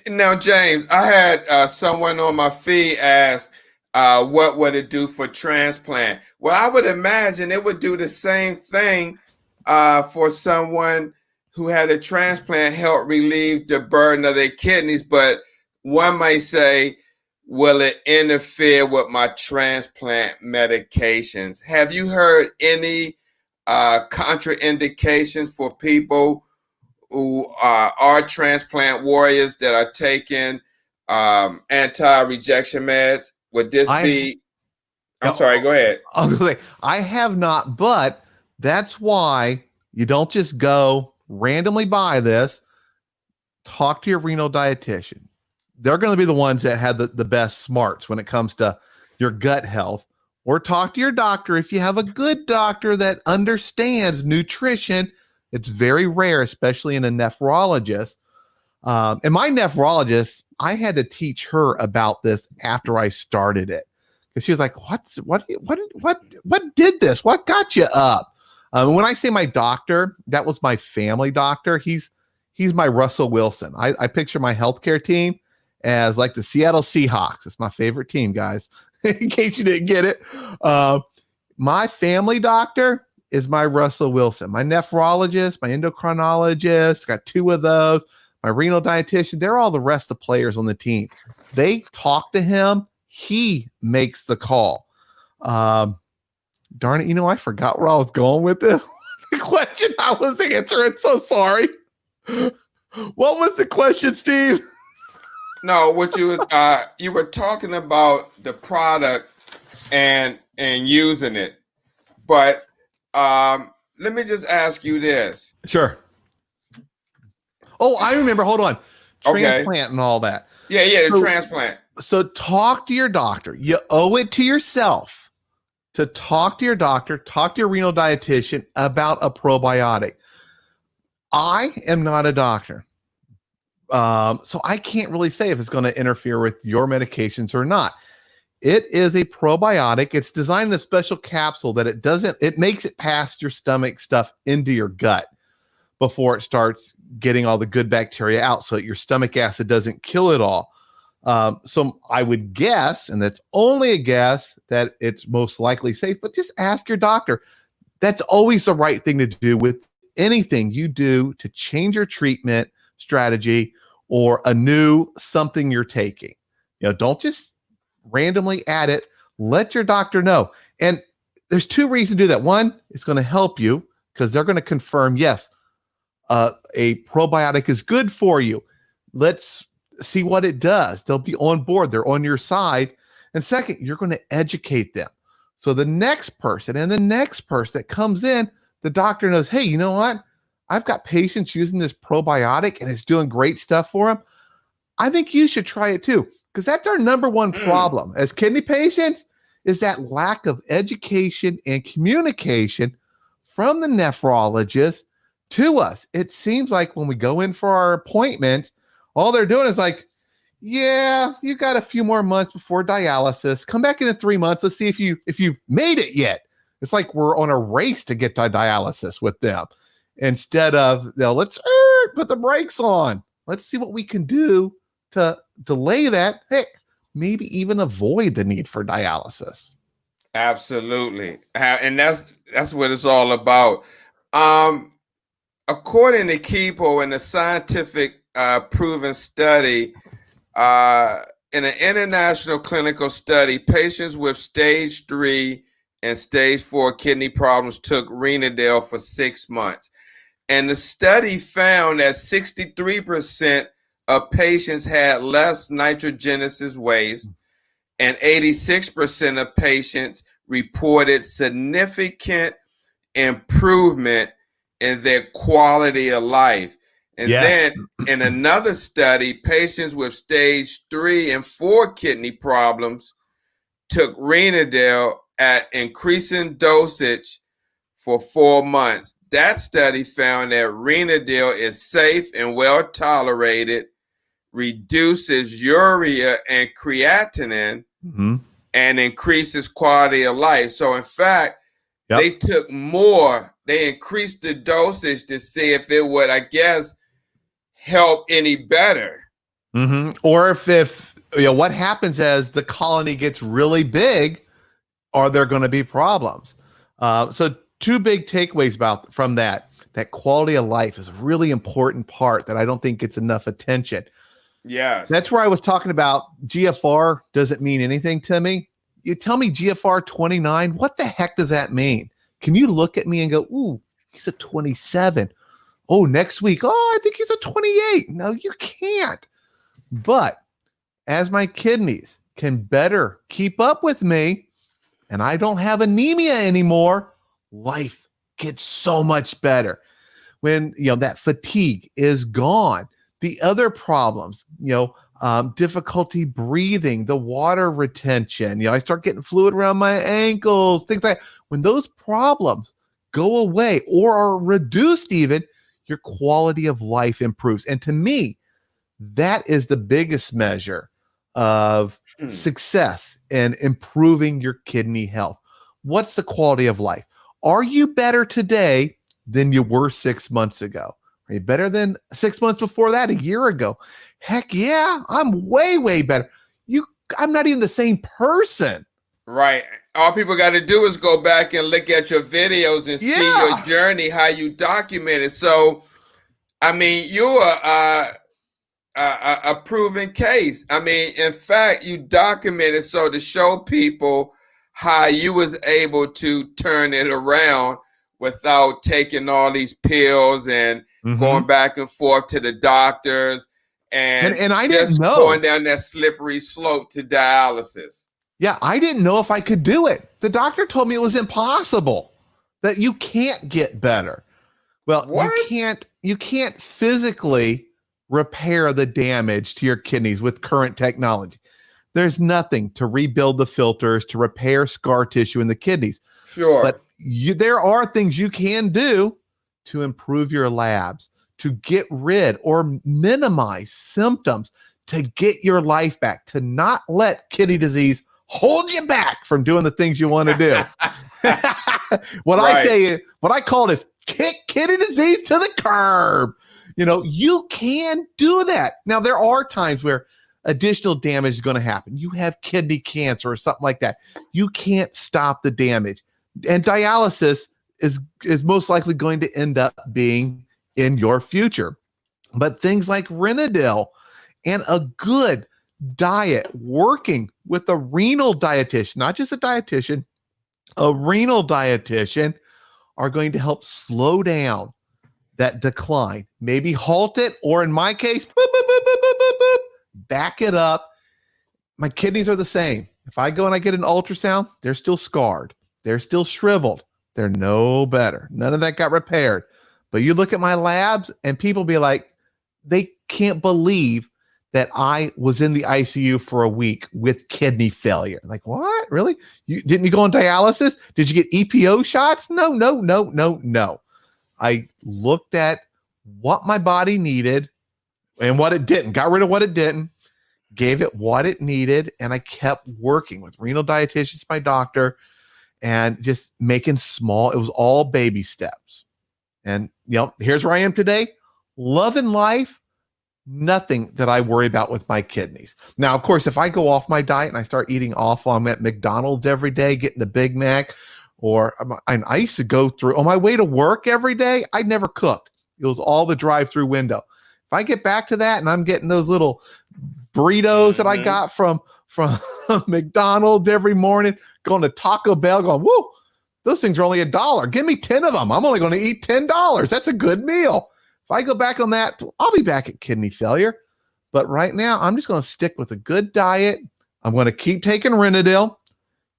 Now, James, I had someone on my feed ask, what would it do for transplant? Well, I would imagine it would do the same thing for someone who had a transplant, help relieve the burden of their kidneys. But one might say, will it interfere with my transplant medications? Have you heard any contraindications for people who are transplant warriors that are taking anti-rejection meds? Would this be? I'm sorry, go ahead. I was going to say, I have not, but that's why you don't just go randomly buy this. Talk to your renal dietitian. They're going to be the ones that have the best smarts when it comes to your gut health. or talk to your doctor if you have a good doctor that understands nutrition. It's very rare, especially in a nephrologist. And my nephrologist, I had to teach her about this after I started it, because she was like, what did this? What got you up? When I say my doctor, that was my family doctor. He's my Russell Wilson. I picture my healthcare team as like the Seattle Seahawks. It's my favorite team, guys, in case you didn't get it. My family doctor is my Russell Wilson. My nephrologist, my endocrinologist, got two of those. My renal dietitian, they're all the rest of the players on the team. They talk to him. He makes the call. Darn it, I forgot where I was going with this. The question I was answering. So sorry. What was the question, Steve? No, what you were talking about the product and using it, but let me just ask you this. Sure. Oh, I remember. Hold on. Transplant and all that. Yeah, the transplant. So talk to your doctor. You owe it to yourself to talk to your doctor, talk to your renal dietitian about a probiotic. I am not a doctor. So I can't really say if it's going to interfere with your medications or not. It is a probiotic. It's designed in a special capsule that it makes it past your stomach stuff into your gut before it starts getting all the good bacteria out, so that your stomach acid doesn't kill it all. So I would guess, and that's only a guess, that it's most likely safe, but just ask your doctor. That's always the right thing to do with anything you do to change your treatment strategy or a new something you're taking. Don't just randomly add it. Let your doctor know. And there's two reasons to do that. One, it's going to help you because they're going to confirm, yes, a probiotic is good for you. Let's see what it does. They'll be on board. They're on your side. And second, you're going to educate them. So the next person and the next person that comes in, the doctor knows, hey, you know what? I've got patients using this probiotic and it's doing great stuff for them. I think you should try it too. Because that's our number one problem as kidney patients, is that lack of education and communication from the nephrologist to us. It seems like when we go in for our appointment, all they're doing is like, yeah, you got a few more months before dialysis. Come back in 3 months. Let's see if you've made it yet. It's like we're on a race to get to dialysis with them, instead of let's put the brakes on. Let's see what we can do to delay that. Heck, maybe even avoid the need for dialysis. Absolutely. And that's what it's all about. According to Keepo, in a scientific proven study, in an international clinical study, patients with stage 3 and stage 4 kidney problems took Renadel for 6 months. And the study found that 63% of patients had less nitrogenesis waste, and 86% of patients reported significant improvement in their quality of life. And then in another study, patients with stage 3 and 4 kidney problems took Renadel at increasing dosage for 4 months. That study found that Renadel is safe and well tolerated, reduces urea and creatinine, and increases quality of life. So in fact, they took more. They increased the dosage to see if it would, I guess, help any better. Or if what happens as the colony gets really big, are there going to be problems? So two big takeaways from that quality of life is a really important part that I don't think gets enough attention. Yes. That's where I was talking about GFR doesn't mean anything to me. You tell me GFR 29, what the heck does that mean? Can you look at me and go, ooh, he's a 27. Oh, next week, I think he's a 28. No, you can't. But as my kidneys can better keep up with me and I don't have anemia anymore, life gets so much better. When, that fatigue is gone, the other problems, difficulty breathing, the water retention. I start getting fluid around my ankles, things like that. When those problems go away or are reduced even, your quality of life improves. And to me, that is the biggest measure of success in improving your kidney health. What's the quality of life? Are you better today than you were 6 months ago? Are you better than 6 months before that, a year ago? Heck yeah, I'm way, way better. I'm not even the same person. Right. All people got to do is go back and look at your videos and see your journey, how you document it. So, I mean, you're a proven case. I mean, in fact, you documented so to show people how you was able to turn it around without taking all these pills and going back and forth to the doctors and I just didn't know, going down that slippery slope to dialysis. Yeah, I didn't know if I could do it. The doctor told me it was impossible, that you can't get better. Well, what? You can't physically repair the damage to your kidneys with current technology. There's nothing to rebuild the filters, to repair scar tissue in the kidneys. Sure. But there are things you can do to improve your labs, to get rid or minimize symptoms, to get your life back, to not let kidney disease hold you back from doing the things you want to do. What I call it is kick kidney disease to the curb. You can do that. Now, there are times where additional damage is going to happen. You have kidney cancer or something like that. You can't stop the damage. And dialysis is most likely going to end up being in your future. But things like Renadil and a good diet, working with a renal dietitian, not just a dietitian, a renal dietitian, are going to help slow down that decline, maybe halt it, or in my case, boop, boop, boop, boop, boop, boop, boop, back it up. My kidneys are the same. If I go and I get an ultrasound, they're still scarred. They're still shriveled. They're no better. None of that got repaired. But you look at my labs and people be like, they can't believe that I was in the ICU for a week with kidney failure. Like, what? Really? Didn't you go on dialysis? Did you get EPO shots? No. I looked at what my body needed and what it didn't, got rid of what it didn't, gave it what it needed, and I kept working with renal dietitians, my doctor, and just making it was all baby steps. And, here's where I am today. Loving life, nothing that I worry about with my kidneys. Now, of course, if I go off my diet and I start eating awful, I'm at McDonald's every day, getting a Big Mac, or I used to go through, on my way to work every day, I never cooked. It was all the drive-through window. If I get back to that and I'm getting those little burritos that I got from McDonald's every morning, going to Taco Bell, going, whoa, those things are only $1. Give me 10 of them. I'm only going to eat $10. That's a good meal. If I go back on that, I'll be back at kidney failure. But right now, I'm just going to stick with a good diet. I'm going to keep taking Renadil,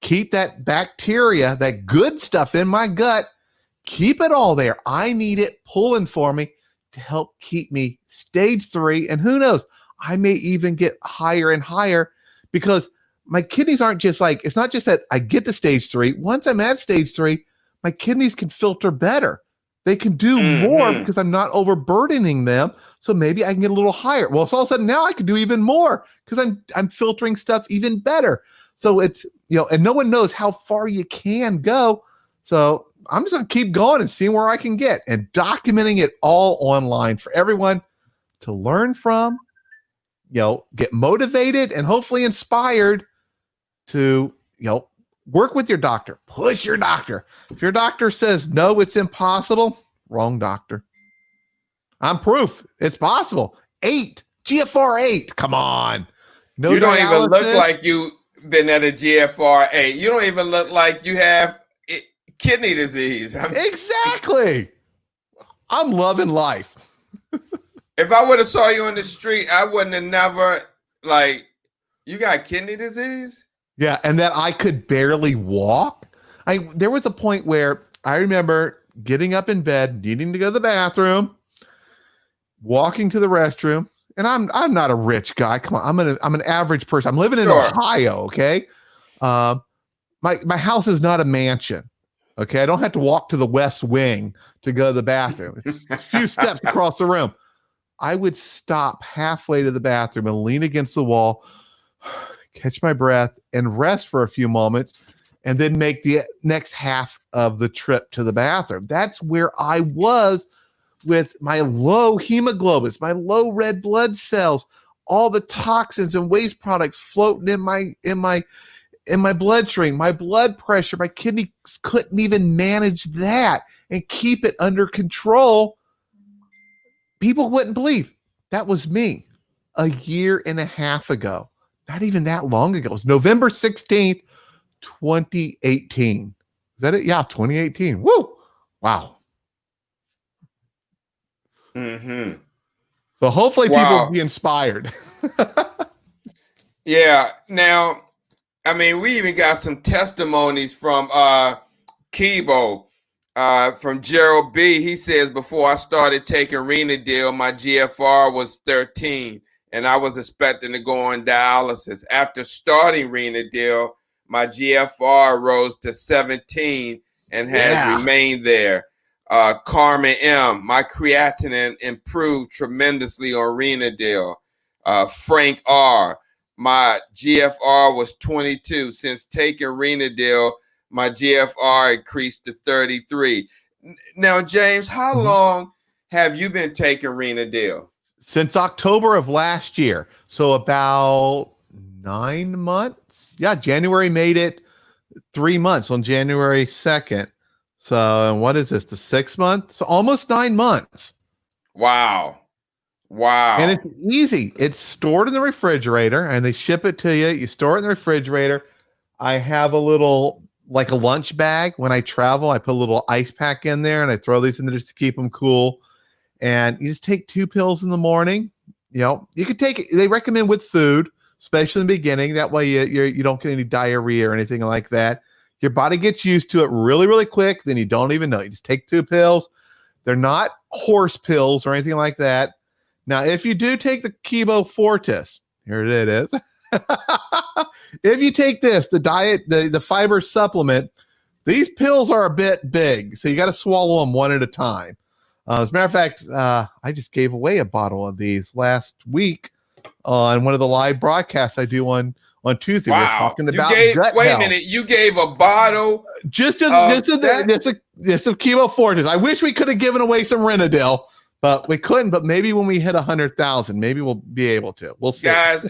keep that bacteria, that good stuff in my gut, keep it all there. I need it pulling for me to help keep me stage 3. And who knows, I may even get higher and higher, because my kidneys aren't just like, it's not just that I get to stage 3. Once I'm at stage 3, my kidneys can filter better. They can do more because I'm not overburdening them. So maybe I can get a little higher. Well, so all of a sudden now I can do even more because I'm filtering stuff even better. So it's, and no one knows how far you can go. So I'm just going to keep going and seeing where I can get, and documenting it all online for everyone to learn from, get motivated and hopefully inspired to, work with your doctor, push your doctor. If your doctor says, no, it's impossible, wrong doctor. I'm proof it's possible. 8, GFR 8. Come on. No, you don't even look like you've been at a GFR 8. You don't even look like you have kidney disease. Exactly. I'm loving life. If I would have saw you on the street, I wouldn't have never, you got kidney disease? Yeah, and that I could barely walk. There was a point where I remember getting up in bed, needing to go to the bathroom, walking to the restroom, and I'm not a rich guy. Come on, I'm an average person. I'm living in Sure. Ohio. Okay. My house is not a mansion. Okay. I don't have to walk to the West Wing to go to the bathroom. It's a few steps across the room. I would stop halfway to the bathroom and lean against the wall, catch my breath, and rest for a few moments, and then make the next half of the trip to the bathroom. That's where I was with my low hemoglobins, my low red blood cells, all the toxins and waste products floating in my bloodstream, my blood pressure, my kidneys couldn't even manage that and keep it under control. People wouldn't believe that was me a year and a half ago. Not even that long ago. It was November 16th, 2018. Is that it? Yeah, 2018. Woo! Wow. Mm-hmm. So hopefully people will be inspired. Yeah. Now, I mean, we even got some testimonies from Kibo. From Gerald B. He says, before I started taking Renadil, my GFR was 13, and I was expecting to go on dialysis. After starting Renadil, my GFR rose to 17 and has remained there. Carmen M., my creatinine improved tremendously on Renadil. Frank R., my GFR was 22. Since taking Renadil, my GFR increased to 33. Now, James, how long have you been taking Renadil? Since October of last year. So about 9 months. Yeah, January made it 3 months on January 2nd. So what is this, the 6 months? So almost 9 months. Wow. And it's easy. It's stored in the refrigerator and they ship it to you. You store it in the refrigerator. I have a little, like a lunch bag. When I travel, I put a little ice pack in there and I throw these in there just to keep them cool. And you just take 2 pills in the morning. You know, you could take it. They recommend with food, especially in the beginning. That way you don't get any diarrhea or anything like that. Your body gets used to it really, really quick. Then you don't even know. You just take 2 pills. They're not horse pills or anything like that. Now, if you do take the Chemo Fortis, here it is. If you take this, the diet, the fiber supplement, these pills are a bit big. So you got to swallow them one at a time. As a matter of fact, I just gave away a bottle of these last week on one of the live broadcasts I do on Tuesday. Wow. We're talking about gut wait health. a minute, you gave a bottle. This is Chemo Fortis. I wish we could have given away some Renadil, but we couldn't. But maybe when we hit 100,000, maybe we'll be able to. We'll see. Guys,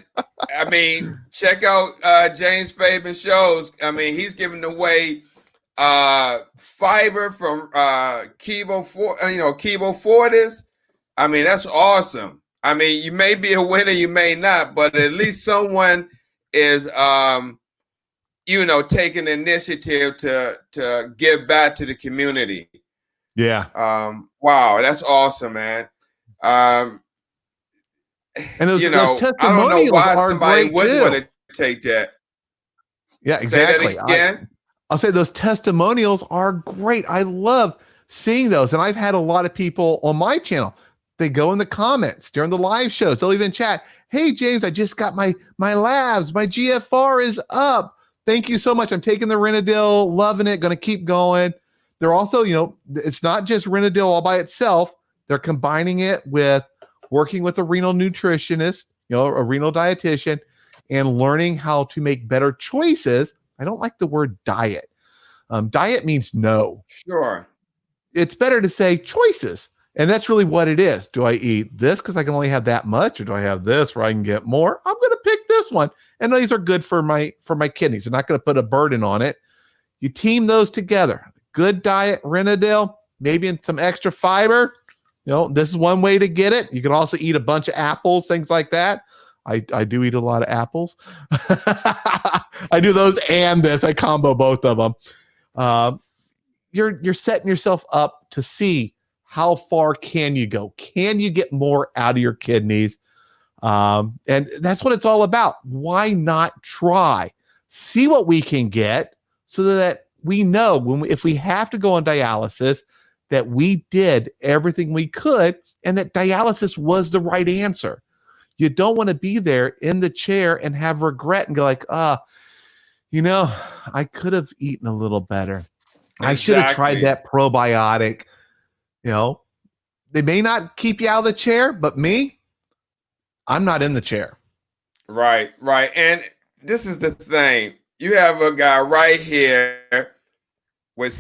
I mean, check out James Fabian shows. I mean, he's giving away fiber from Chemo Fortis. I mean, that's awesome. I mean, you may be a winner, you may not, but at least someone is taking the initiative to give back to the community. Yeah. Wow, that's awesome, man. And those testimonials I don't know why are somebody great wouldn't too. want to take that. Yeah, exactly. Say that again. I'll say those testimonials are great. I love seeing those. And I've had a lot of people on my channel. They go in the comments during the live shows. They'll even chat. Hey, James, I just got my labs. My GFR is up. Thank you so much. I'm taking the Renadil, loving it. Going to keep going. They're also, it's not just Renadil all by itself. They're combining it with working with a renal nutritionist, a renal dietitian, and learning how to make better choices. I don't like the word diet. Diet means no. Sure. It's better to say choices. And that's really what it is. Do I eat this because I can only have that much, or do I have this where I can get more? I'm going to pick this one. And these are good for my kidneys. I'm not going to put a burden on it. You team those together. Good diet, Renadil, maybe in some extra fiber. This is one way to get it. You can also eat a bunch of apples, things like that. I do eat a lot of apples. I do those and this. I combo both of them. You're setting yourself up to see how far can you go? Can you get more out of your kidneys? And that's what it's all about. Why not try? See what we can get so that we know if we have to go on dialysis, that we did everything we could and that dialysis was the right answer. You don't want to be there in the chair and have regret and go like, I could have eaten a little better. I should have tried that probiotic. They may not keep you out of the chair, but me, I'm not in the chair. Right. And this is the thing. You have a guy right here with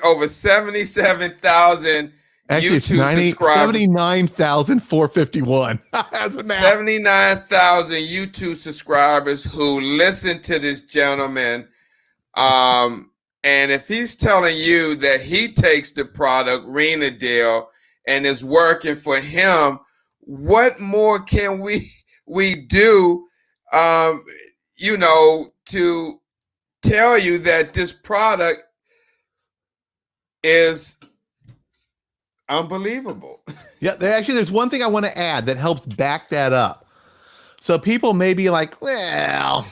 over 77,000 Actually, it's YouTube subscribers. 79,451. 79,000 YouTube subscribers who listen to this gentleman. And if he's telling you that he takes the product Renadil and is working for him, what more can we do, to tell you that this product is unbelievable? Yeah, there's one thing I want to add that helps back that up. So people may be like, well,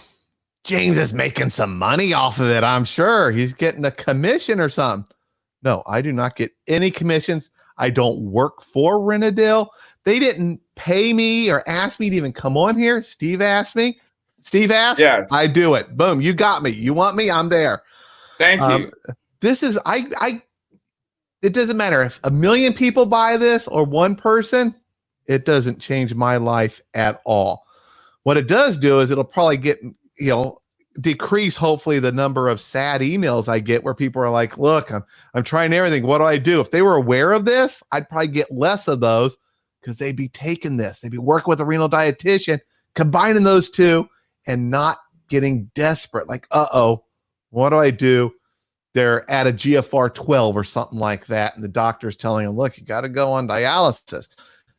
James is making some money off of it. I'm sure he's getting a commission or something. No, I do not get any commissions. I don't work for Renadil. They didn't pay me or ask me to even come on here. Steve asked me. Steve asked. Yes. I do it. Boom. You got me. You want me? I'm there. Thank you. This is, it doesn't matter if 1 million people buy this or one person, it doesn't change my life at all. What it does do is it'll probably get, decrease hopefully the number of sad emails I get where people are like, look, I'm trying everything. What do I do? If they were aware of this, I'd probably get less of those because they'd be taking this. They'd be working with a renal dietitian, combining those two and not getting desperate. Like, what do I do? They're at a GFR 12 or something like that. And the doctor's telling them, look, you got to go on dialysis.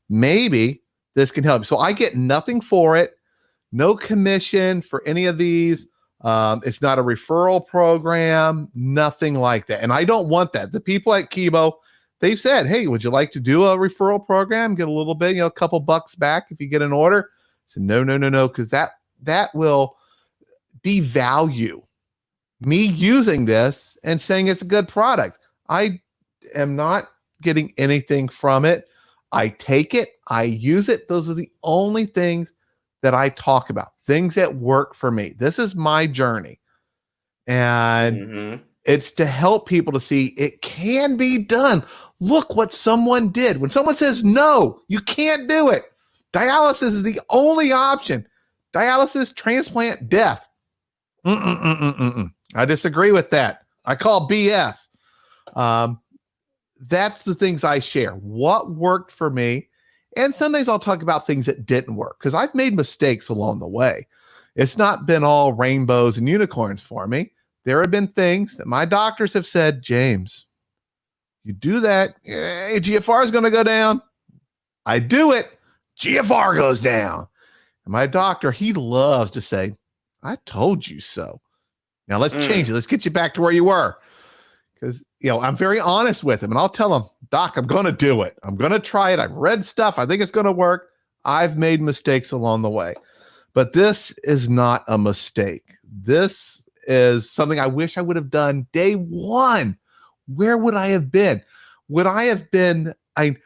Maybe this can help. So I get nothing for it. No commission for any of these. It's not a referral program, nothing like that. And I don't want that. The people at Kibo, they've said, hey, would you like to do a referral program? Get a little bit, a couple bucks back if you get an order. I said, no, because that will devalue me using this and saying it's a good product. I am not getting anything from it. I take it, I use it. Those are the only things that I talk about, things that work for me. This is my journey. And it's to help people to see it can be done. Look what someone did. When someone says, no, you can't do it. Dialysis is the only option. Dialysis, transplant, death. I disagree with that. I call BS. That's the things I share. What worked for me. And Sundays I'll talk about things that didn't work because I've made mistakes along the way. It's not been all rainbows and unicorns for me. There have been things that my doctors have said, James, you do that, GFR is going to go down. I do it, GFR goes down. And my doctor, he loves to say, I told you so. Now let's change it. Let's get you back to where you were. Because, I'm very honest with him and I'll tell him, Doc, I'm going to do it. I'm going to try it. I've read stuff. I think it's going to work. I've made mistakes along the way, but this is not a mistake. This is something I wish I would have done day one. Where would I have been? Would I have been, I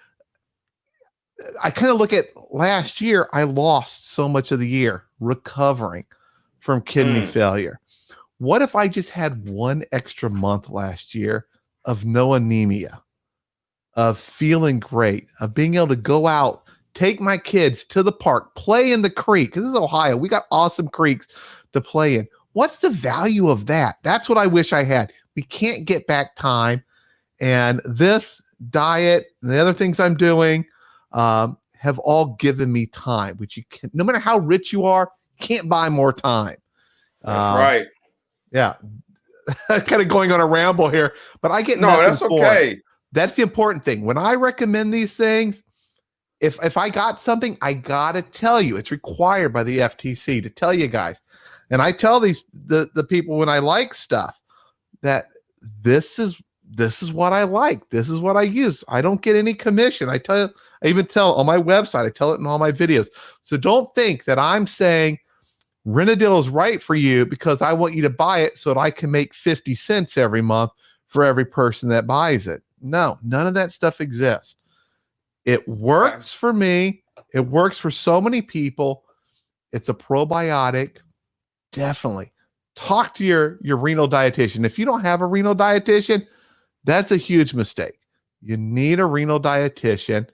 kind of look at last year. I lost so much of the year recovering from kidney failure. What if I just had one extra month last year of no anemia, of feeling great, of being able to go out, take my kids to the park, play in the creek? Because this is Ohio. We got awesome creeks to play in. What's the value of that? That's what I wish I had. We can't get back time. And this diet and the other things I'm doing have all given me time, which you can, no matter how rich you are, you can't buy more time. That's right. Yeah. Kind of going on a ramble here, but I get that's okay. That's the important thing. When I recommend these things, if I got something, I gotta tell you. It's required by the FTC to tell you guys. And I tell the people when I like stuff that this is what I like. This is what I use. I don't get any commission. I even tell on my website, I tell it in all my videos. So don't think that I'm saying Renadil is right for you because I want you to buy it so that I can make 50 cents every month for every person that buys it. No, none of that stuff exists. It works for me. It works for so many people. It's a probiotic. Definitely talk to your renal dietitian. If you don't have a renal dietitian, that's a huge mistake. You need a renal dietitian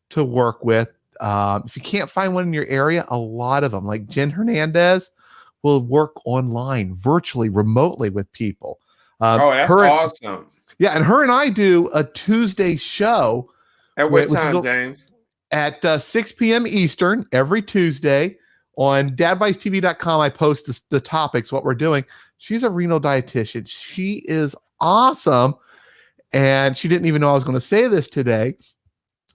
to work with. If you can't find one in your area, a lot of them, like Jen Hernandez, will work online, virtually, remotely with people. That's awesome. Yeah, and her and I do a Tuesday show. At what time, James? At 6 p.m. Eastern every Tuesday on dadvicetv.com. I post the topics, what we're doing. She's a renal dietitian. She is awesome. And she didn't even know I was going to say this today.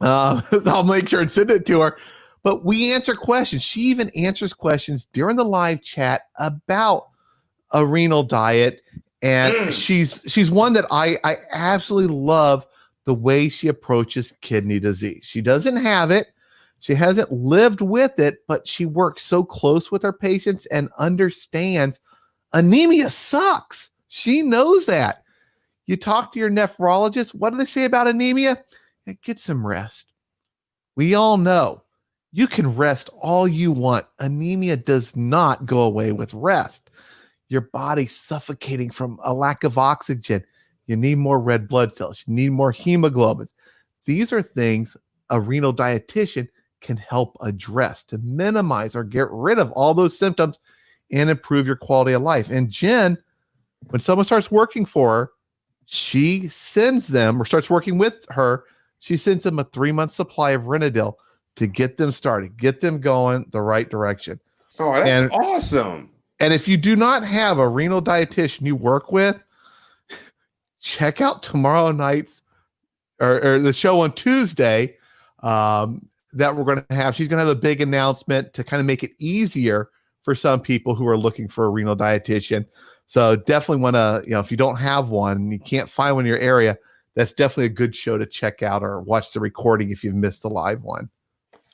So I'll make sure and send it to her. But we answer questions. She even answers questions during the live chat about a renal diet. And she's one that I absolutely love the way she approaches kidney disease. She doesn't have it. She hasn't lived with it, but she works so close with her patients and understands anemia sucks. She knows that. You talk to your nephrologist. What do they say about anemia? Get some rest. We all know you can rest all you want. Anemia does not go away with rest. Your body's suffocating from a lack of oxygen. You need more red blood cells. You need more hemoglobin. These are things a renal dietitian can help address to minimize or get rid of all those symptoms and improve your quality of life. And Jen, when someone starts working for her, she sends them, or starts working with her, she sends them a 3-month supply of Renadil to get them started, get them going the right direction. Oh, that's awesome. And if you do not have a renal dietitian you work with, check out tomorrow night's or the show on Tuesday that we're going to have. She's going to have a big announcement to kind of make it easier for some people who are looking for a renal dietitian. So definitely want to, if you don't have one, you can't find one in your area, that's definitely a good show to check out or watch the recording if you've missed the live one.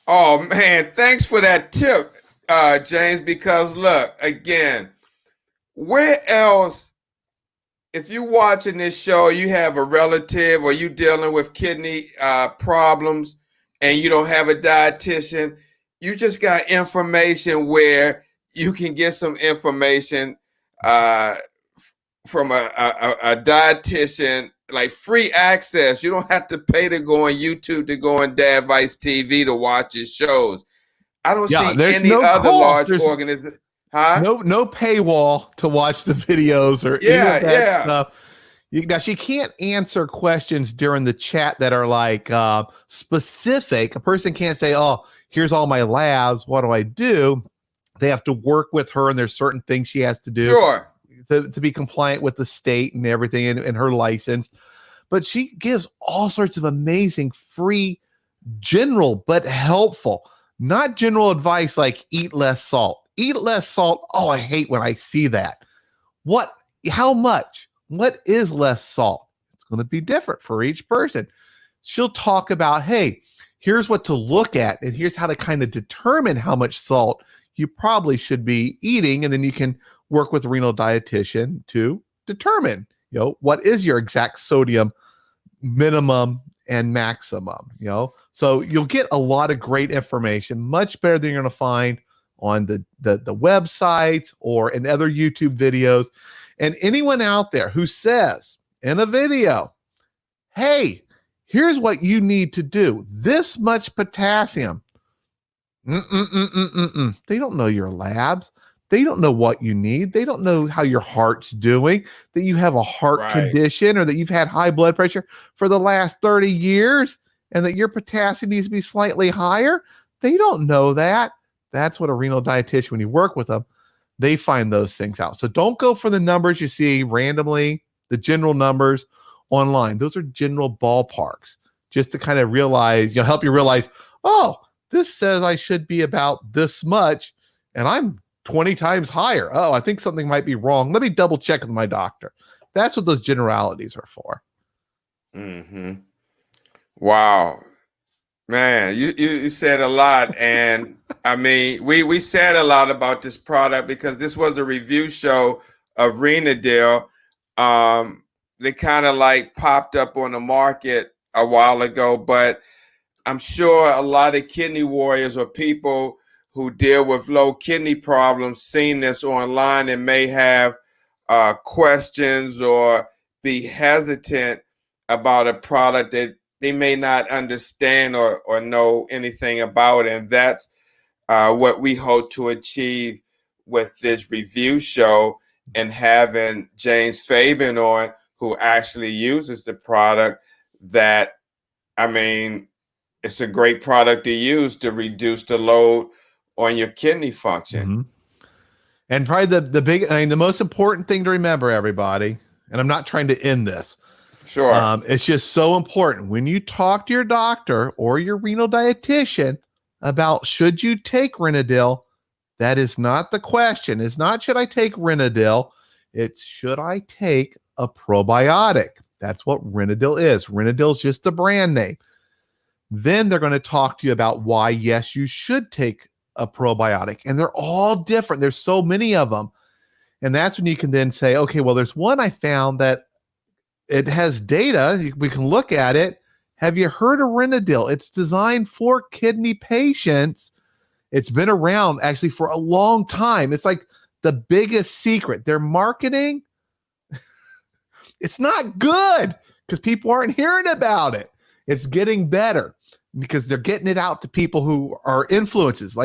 Oh, man. Thanks for that tip, James, because look, again, where else, if you're watching this show, you have a relative or you dealing with kidney problems and you don't have a dietitian, you just got information where you can get some information from a dietitian, like free access. You don't have to pay to go on YouTube, to go on Dad Vice TV to watch his shows. I don't see any other large organization. Huh? No paywall to watch the videos or any of that stuff. Now, she can't answer questions during the chat that are like specific. A person can't say, oh, here's all my labs. What do I do? They have to work with her, and there's certain things she has to do to be compliant with the state and everything and her license. But she gives all sorts of amazing free, general, but helpful, not general advice like eat less salt. Eat less salt. Oh, I hate when I see that. How much? What is less salt? It's going to be different for each person. She'll talk about, hey, here's what to look at, and here's how to kind of determine how much salt you probably should be eating. And then you can work with a renal dietitian to determine, what is your exact sodium minimum and maximum, So you'll get a lot of great information, much better than you're going to find on the websites or in other YouTube videos. And anyone out there who says in a video, hey, here's what you need to do, this much potassium. They don't know your labs. They don't know what you need. They don't know how your heart's doing, that you have a heart condition or that you've had high blood pressure for the last 30 years and that your potassium needs to be slightly higher. They don't know that. That's what a renal dietitian, when you work with them, they find those things out. So don't go for the numbers you see randomly, the general numbers online. Those are general ballparks, just to kind of realize, help you realize, oh, this says I should be about this much, and I'm 20 times higher. Oh, I think something might be wrong. Let me double check with my doctor. That's what those generalities are for. Mm-hmm. Wow. Man, you said a lot. And I mean, we said a lot about this product because this was a review show of Renadil. They kind of like popped up on the market a while ago, but I'm sure a lot of kidney warriors or people who deal with low kidney problems seen this online and may have questions or be hesitant about a product that they may not understand or know anything about. And that's what we hope to achieve with this review show and having James Fabian on, who actually uses the product. That, I mean, it's a great product to use to reduce the load on your kidney function. Mm-hmm. And probably the most important thing to remember, everybody, and I'm not trying to end this. Sure. It's just so important when you talk to your doctor or your renal dietitian about should you take Renadil. That is not the question. It's not should I take Renadil. It's should I take a probiotic. That's what Renadil is. Renadil is just the brand name. Then they're going to talk to you about why, yes, you should take a probiotic. And they're all different. There's so many of them. And that's when you can then say, okay, well, there's one I found that it has data. We can look at it. Have you heard of Renadil? It's designed for kidney patients. It's been around actually for a long time. It's like the biggest secret. Their marketing, it's not good because people aren't hearing about it. It's getting better because they're getting it out to people who are influencers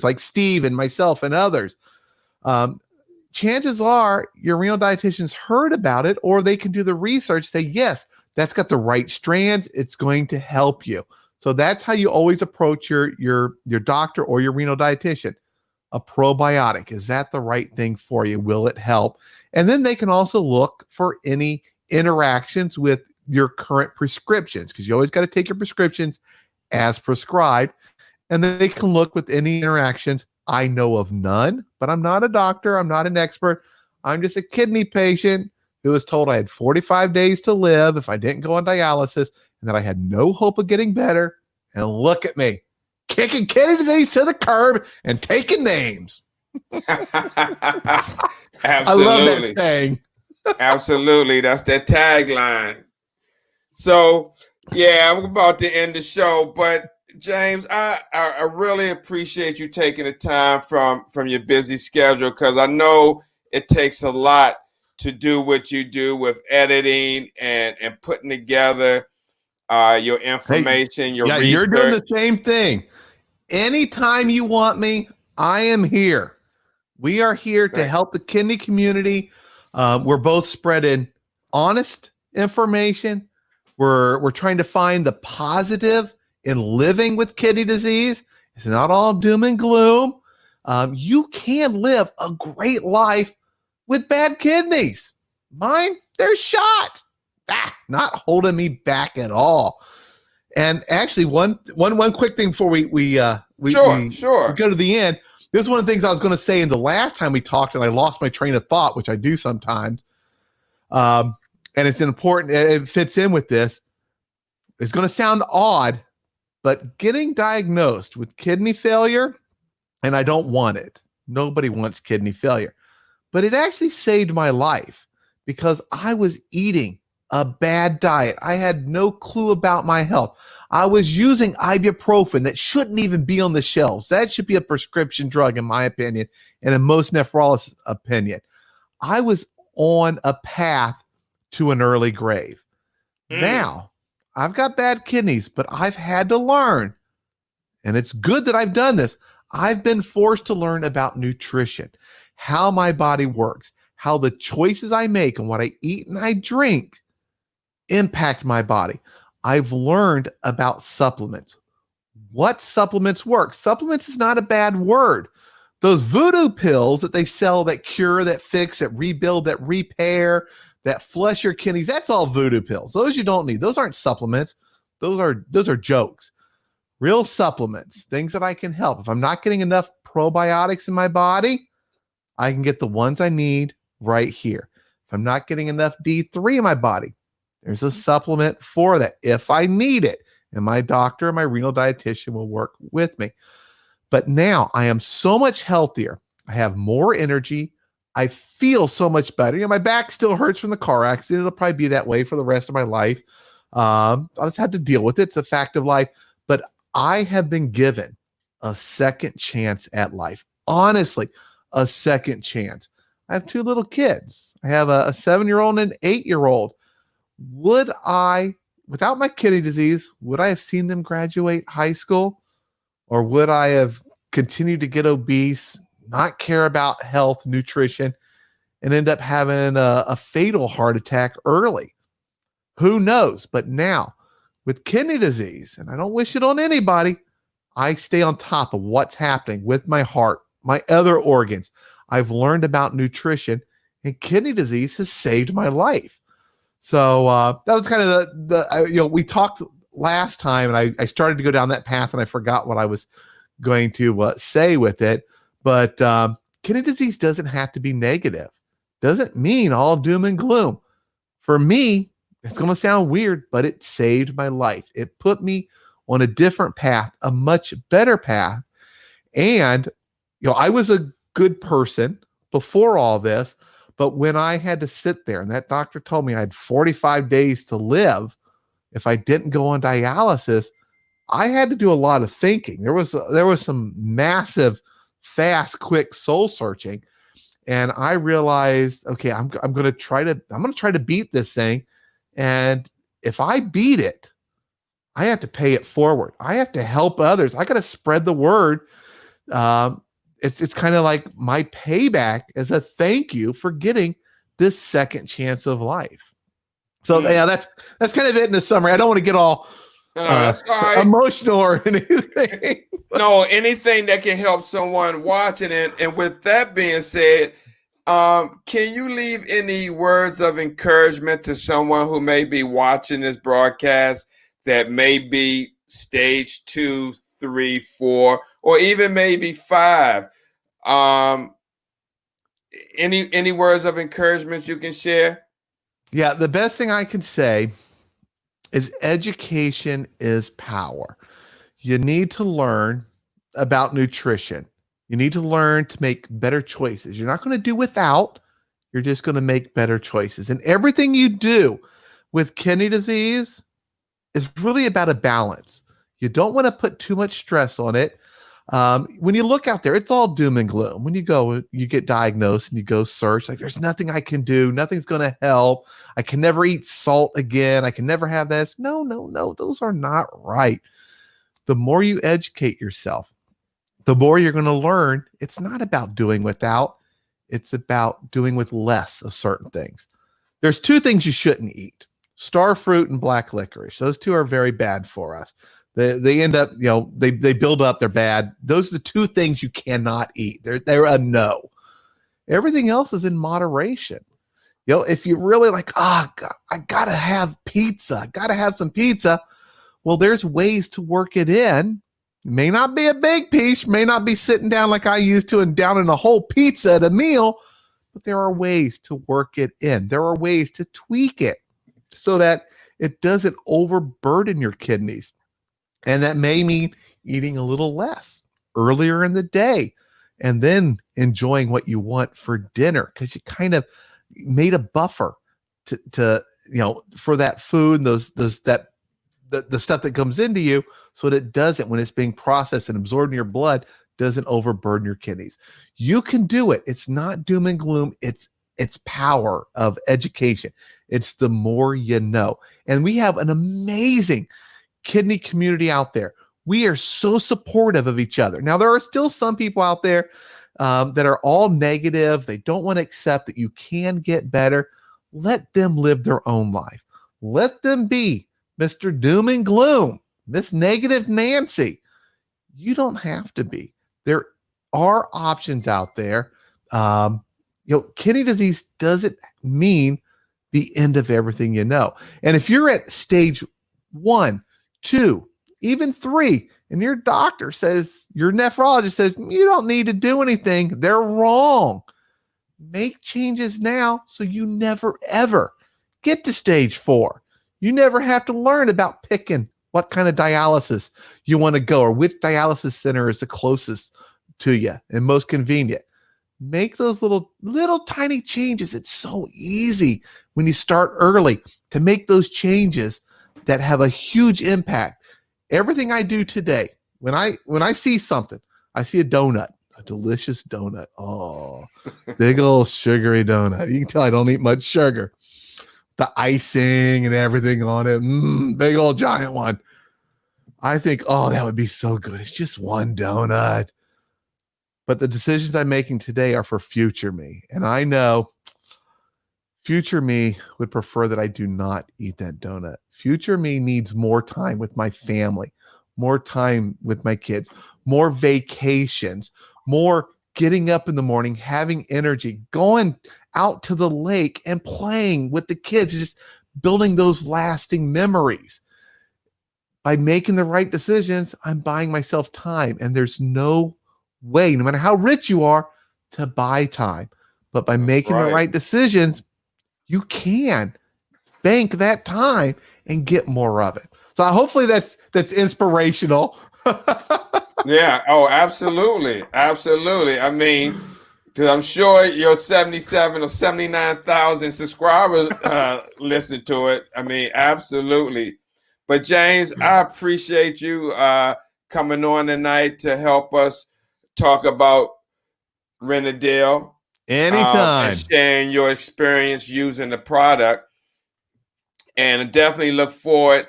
like Steve and myself and others. Chances are your renal dietitian's heard about it, or they can do the research, say, yes, that's got the right strands. It's going to help you. So that's how you always approach your doctor or your renal dietitian. A probiotic, is that the right thing for you? Will it help? And then they can also look for any interactions with your current prescriptions, because you always got to take your prescriptions as prescribed. And then they can look with any interactions. I know of none, but I'm not a doctor. I'm not an expert. I'm just a kidney patient who was told I had 45 days to live if I didn't go on dialysis and that I had no hope of getting better. And look at me, kicking kidney disease to the curb and taking names. Absolutely. I love that saying. Absolutely. That's that tagline. So, yeah, I'm about to end the show, but James, I really appreciate you taking the time from your busy schedule, because I know it takes a lot to do what you do with editing and putting together your information, your research. You're doing the same thing. Anytime you want me, I am here. We are here to help the kidney community. We're both spreading honest information. We're trying to find the positive in living with kidney disease. It's not all doom and gloom. You can live a great life with bad kidneys. Mine, they're shot. Not holding me back at all. And actually, one quick thing before we go to the end. This is one of the things I was going to say in the last time we talked, and I lost my train of thought, which I do sometimes. And it's important. It fits in with this. It's going to sound odd, but getting diagnosed with kidney failure, and I don't want it. Nobody wants kidney failure. But it actually saved my life because I was eating a bad diet. I had no clue about my health. I was using ibuprofen that shouldn't even be on the shelves. That should be a prescription drug, in my opinion, and in most nephrologists' opinion. I was on a path to an early grave. Now, I've got bad kidneys, but I've had to learn, and it's good that I've done this. I've been forced to learn about nutrition, how my body works, how the choices I make and what I eat and I drink impact my body. I've learned about supplements. What supplements work? Supplements is not a bad word. Those voodoo pills that they sell that cure, that fix, that rebuild, that repair, that flush your kidneys, that's all voodoo pills. Those you don't need. Those aren't supplements. Those are jokes. Real supplements, things that I can help. If I'm not getting enough probiotics in my body, I can get the ones I need right here. If I'm not getting enough D3 in my body, there's a supplement for that if I need it. And my doctor and my renal dietitian will work with me. But now I am so much healthier. I have more energy. I feel so much better. My back still hurts from the car accident. It'll probably be that way for the rest of my life. I'll just have to deal with it. It's a fact of life. But I have been given a second chance at life. Honestly, a second chance. I have two little kids. I have a 7-year-old and an 8-year-old. Would I, without my kidney disease, would I have seen them graduate high school? Or would I have continued to get obese, not care about health, nutrition, and end up having a fatal heart attack early? Who knows? But now, with kidney disease, and I don't wish it on anybody, I stay on top of what's happening with my heart, my other organs. I've learned about nutrition, and kidney disease has saved my life. So that was kind of we talked last time, and I started to go down that path, and I forgot what I was going to say with it. But kidney disease doesn't have to be negative. Doesn't mean all doom and gloom. For me, it's going to sound weird, but it saved my life. It put me on a different path, a much better path. And, I was a good person before all this, but when I had to sit there and that doctor told me I had 45 days to live if I didn't go on dialysis, I had to do a lot of thinking. There was some massive, fast, quick soul searching. And I realized, okay, I'm going to try to beat this thing. And if I beat it, I have to pay it forward. I have to help others. I got to spread the word. It's kind of like my payback as a thank you for getting this second chance of life. So yeah, that's kind of it in the summary. I don't want to get all emotional or anything. No, anything that can help someone watching it. And with that being said, can you leave any words of encouragement to someone who may be watching this broadcast that may be stage 2, 3, 4, or even maybe 5? Any words of encouragement you can share? Yeah, the best thing I can say is education is power. You need to learn about nutrition. You need to learn to make better choices. You're not going to do without, you're just going to make better choices. And everything you do with kidney disease is really about a balance. You don't want to put too much stress on it. When you look out there, it's all doom and gloom. When you go, you get diagnosed and you go search, like there's nothing I can do. Nothing's going to help. I can never eat salt again. I can never have this. No. Those are not right. The more you educate yourself, the more you're going to learn it's not about doing without. It's about doing with less of certain things. There's 2 things you shouldn't eat: star fruit and black licorice. Those 2 are very bad for us. They end up, they build up, they're bad. Those are the 2 things you cannot eat. They're a no. Everything else is in moderation. If you really like, I got to have pizza. I got to have some pizza. Well, there's ways to work it in. It may not be a big piece, may not be sitting down like I used to and down in a whole pizza at a meal, but there are ways to work it in. There are ways to tweak it so that it doesn't overburden your kidneys. And that may mean eating a little less earlier in the day and then enjoying what you want for dinner because you kind of made a buffer to for that food and the stuff that comes into you so that it doesn't, when it's being processed and absorbed in your blood, doesn't overburden your kidneys. You can do it. It's not doom and gloom. It's power of education. It's the more you know. And we have an amazing kidney community out there. We are so supportive of each other. Now, there are still some people out there that are all negative. They don't want to accept that you can get better. Let them live their own life. Let them be Mr. Doom and Gloom, Miss Negative Nancy. You don't have to be. There are options out there. Kidney disease doesn't mean the end of everything you know. And if you're at stage 1, 2, even 3, and your doctor says, your nephrologist says, you don't need to do anything, they're wrong. Make changes now so you never, ever get to stage 4. You never have to learn about picking what kind of dialysis you want to go or which dialysis center is the closest to you and most convenient. Make those little tiny changes. It's so easy when you start early to make those changes that have a huge impact. Everything I do today, when I see something, I see a donut, a delicious donut. Oh, big old sugary donut. You can tell I don't eat much sugar. The icing and everything on it. Big old giant one. I think, oh, that would be so good. It's just one donut. But the decisions I'm making today are for future me. And I know future me would prefer that I do not eat that donut. Future me needs more time with my family, more time with my kids, more vacations, more getting up in the morning, having energy, going out to the lake and playing with the kids, just building those lasting memories. By making the right decisions, I'm buying myself time. And there's no way, no matter how rich you are, to buy time. But by making the right decisions, you can bank that time and get more of it. So hopefully that's inspirational. Yeah. Oh, absolutely. Absolutely. I mean, because I'm sure your 77 or 79,000 subscribers listen to it. I mean, absolutely. But James, I appreciate you coming on tonight to help us talk about Renadale. Anytime. And sharing your experience using the product. And I definitely look forward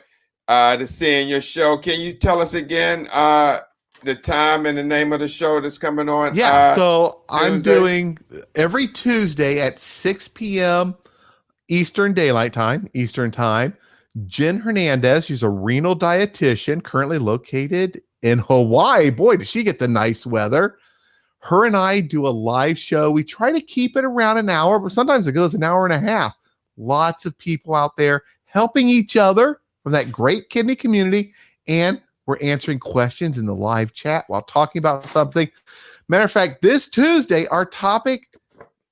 to seeing your show. Can you tell us again the time and the name of the show that's coming on? Yeah, so Tuesday? I'm doing every Tuesday at 6 p.m. Eastern Time. Jen Hernandez, she's a renal dietitian currently located in Hawaii. Boy, does she get the nice weather. Her and I do a live show. We try to keep it around an hour, but sometimes it goes an hour and a half. Lots of people out there helping each other from that great kidney community. And we're answering questions in the live chat while talking about something. Matter of fact, this Tuesday, our topic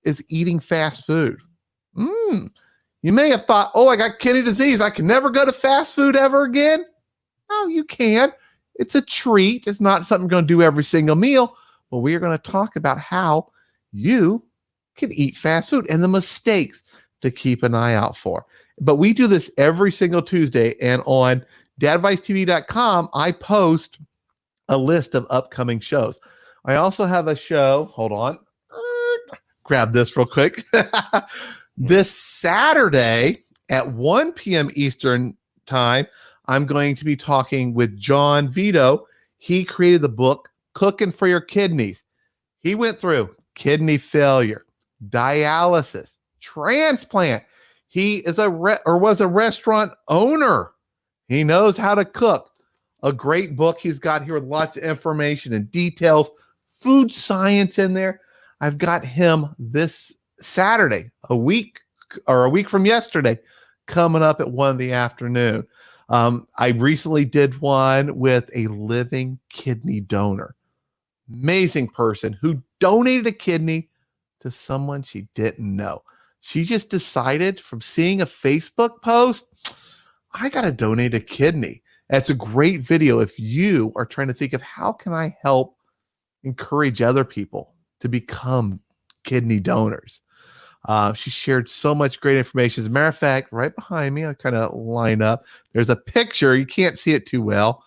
is eating fast food. You may have thought, oh, I got kidney disease. I can never go to fast food ever again. No, you can. It's a treat. It's not something you're going to do every single meal. But we are going to talk about how you can eat fast food and the mistakes to keep an eye out for. But we do this every single Tuesday. And on dadvicetv.com, I post a list of upcoming shows. I also have a show. Hold on. Grab this real quick. This Saturday at 1 p.m. Eastern Time, I'm going to be talking with John Vito. He created the book, Cooking for Your Kidneys. He went through kidney failure, dialysis, transplant. He is was a restaurant owner. He knows how to cook. A great book he's got here with lots of information and details, food science in there. I've got him this Saturday, a week from yesterday, coming up at 1 p.m. I recently did one with a living kidney donor. Amazing person who donated a kidney to someone she didn't know. She just decided from seeing a Facebook post, I got to donate a kidney. That's a great video if you are trying to think of how can I help encourage other people to become kidney donors. She shared so much great information. As a matter of fact, right behind me, I kind of line up. There's a picture. You can't see it too well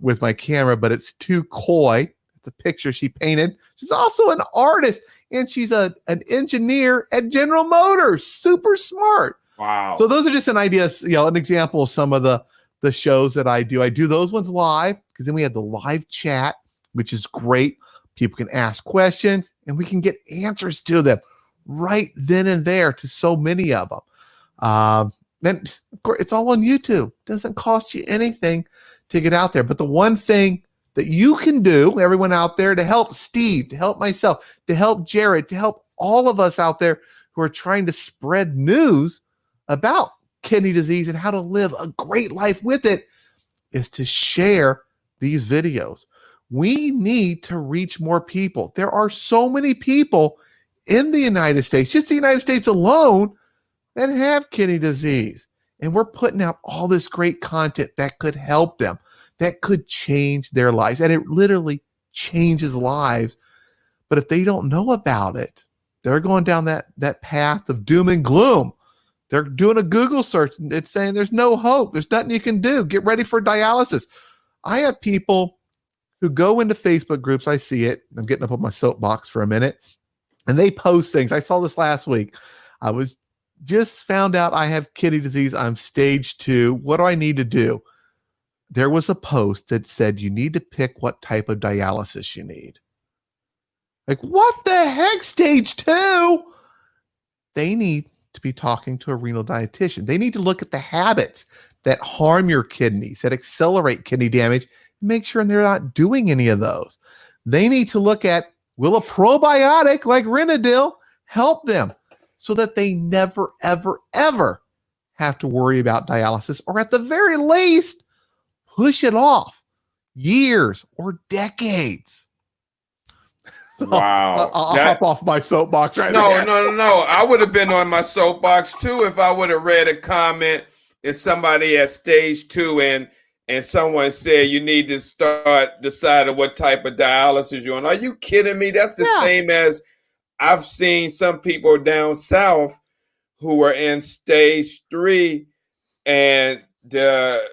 with my camera, but it's too coy. It's a picture she painted. She's also an artist, and she's an engineer at General Motors. Super smart. Wow. So those are just an example of some of the shows that I do. I do those ones live because then we have the live chat, which is great. People can ask questions, and we can get answers to them right then and there to so many of them. Then of course, it's all on YouTube. Doesn't cost you anything to get out there. But the one thing that you can do, everyone out there, to help Steve, to help myself, to help Jared, to help all of us out there who are trying to spread news about kidney disease and how to live a great life with it, is to share these videos. We need to reach more people. There are so many people in the United States, just the United States alone, that have kidney disease. And we're putting out all this great content that could help them, that could change their lives. And it literally changes lives. But if they don't know about it, they're going down that path of doom and gloom. They're doing a Google search. It's saying there's no hope. There's nothing you can do. Get ready for dialysis. I have people who go into Facebook groups. I see it. I'm getting up on my soapbox for a minute. And they post things. I saw this last week. I was just found out I have kidney disease. I'm stage 2. What do I need to do? There was a post that said you need to pick what type of dialysis you need. Like, what the heck, stage 2? They need to be talking to a renal dietitian. They need to look at the habits that harm your kidneys, that accelerate kidney damage, and make sure they're not doing any of those. They need to look at, will a probiotic like Renadil help them so that they never, ever, ever have to worry about dialysis, or at the very least, push it off years or decades. Wow. I'll hop off my soapbox right now. No. I would have been on my soapbox too if I would have read a comment if somebody at stage 2 and someone said you need to start deciding what type of dialysis you're on. Are you kidding me? That's the same as I've seen some people down south who were in stage 3 and the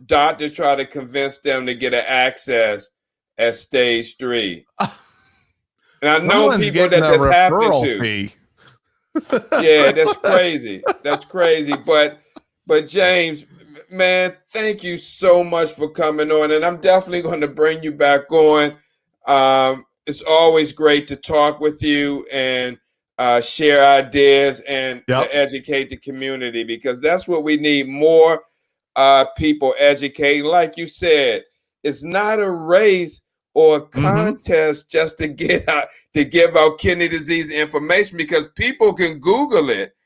doctor tried to convince them to get an access at stage 3. And I know people that this happened to. Yeah, that's crazy. That's crazy. But James, man, thank you so much for coming on. And I'm definitely going to bring you back on. It's always great to talk with you and share ideas and to educate the community, because that's what we need, more people educating. Like you said, it's not a race or a contest just to give out kidney disease information, because people can Google it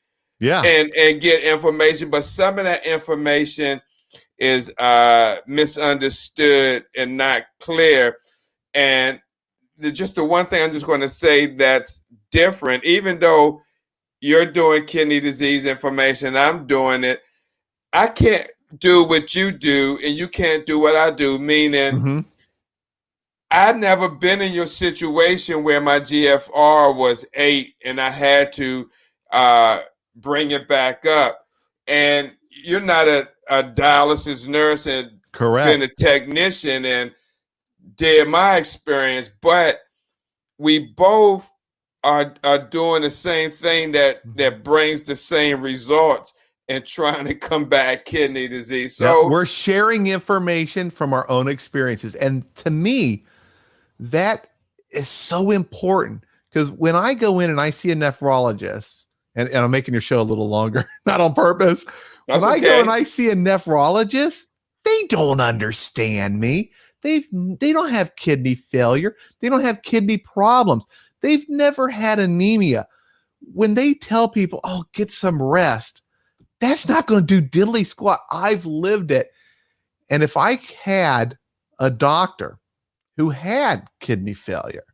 and get information, but some of that information is misunderstood and not clear. And just the one thing I'm just going to say that's different, even though you're doing kidney disease information, I'm doing it, I can't do what you do and you can't do what I do, meaning I've never been in your situation where my GFR was 8 and I had to bring it back up. And you're not a dialysis nurse and been a technician and did my experience, but we both are doing the same thing that brings the same results and trying to combat kidney disease. So we're sharing information from our own experiences. And to me, that is so important, because when I go in and I see a nephrologist, and I'm making your show a little longer, not on purpose. When I go and I see a nephrologist, they don't understand me. They don't have kidney failure. They don't have kidney problems. They've never had anemia. When they tell people, oh, get some rest, that's not going to do diddly squat. I've lived it. And if I had a doctor who had kidney failure,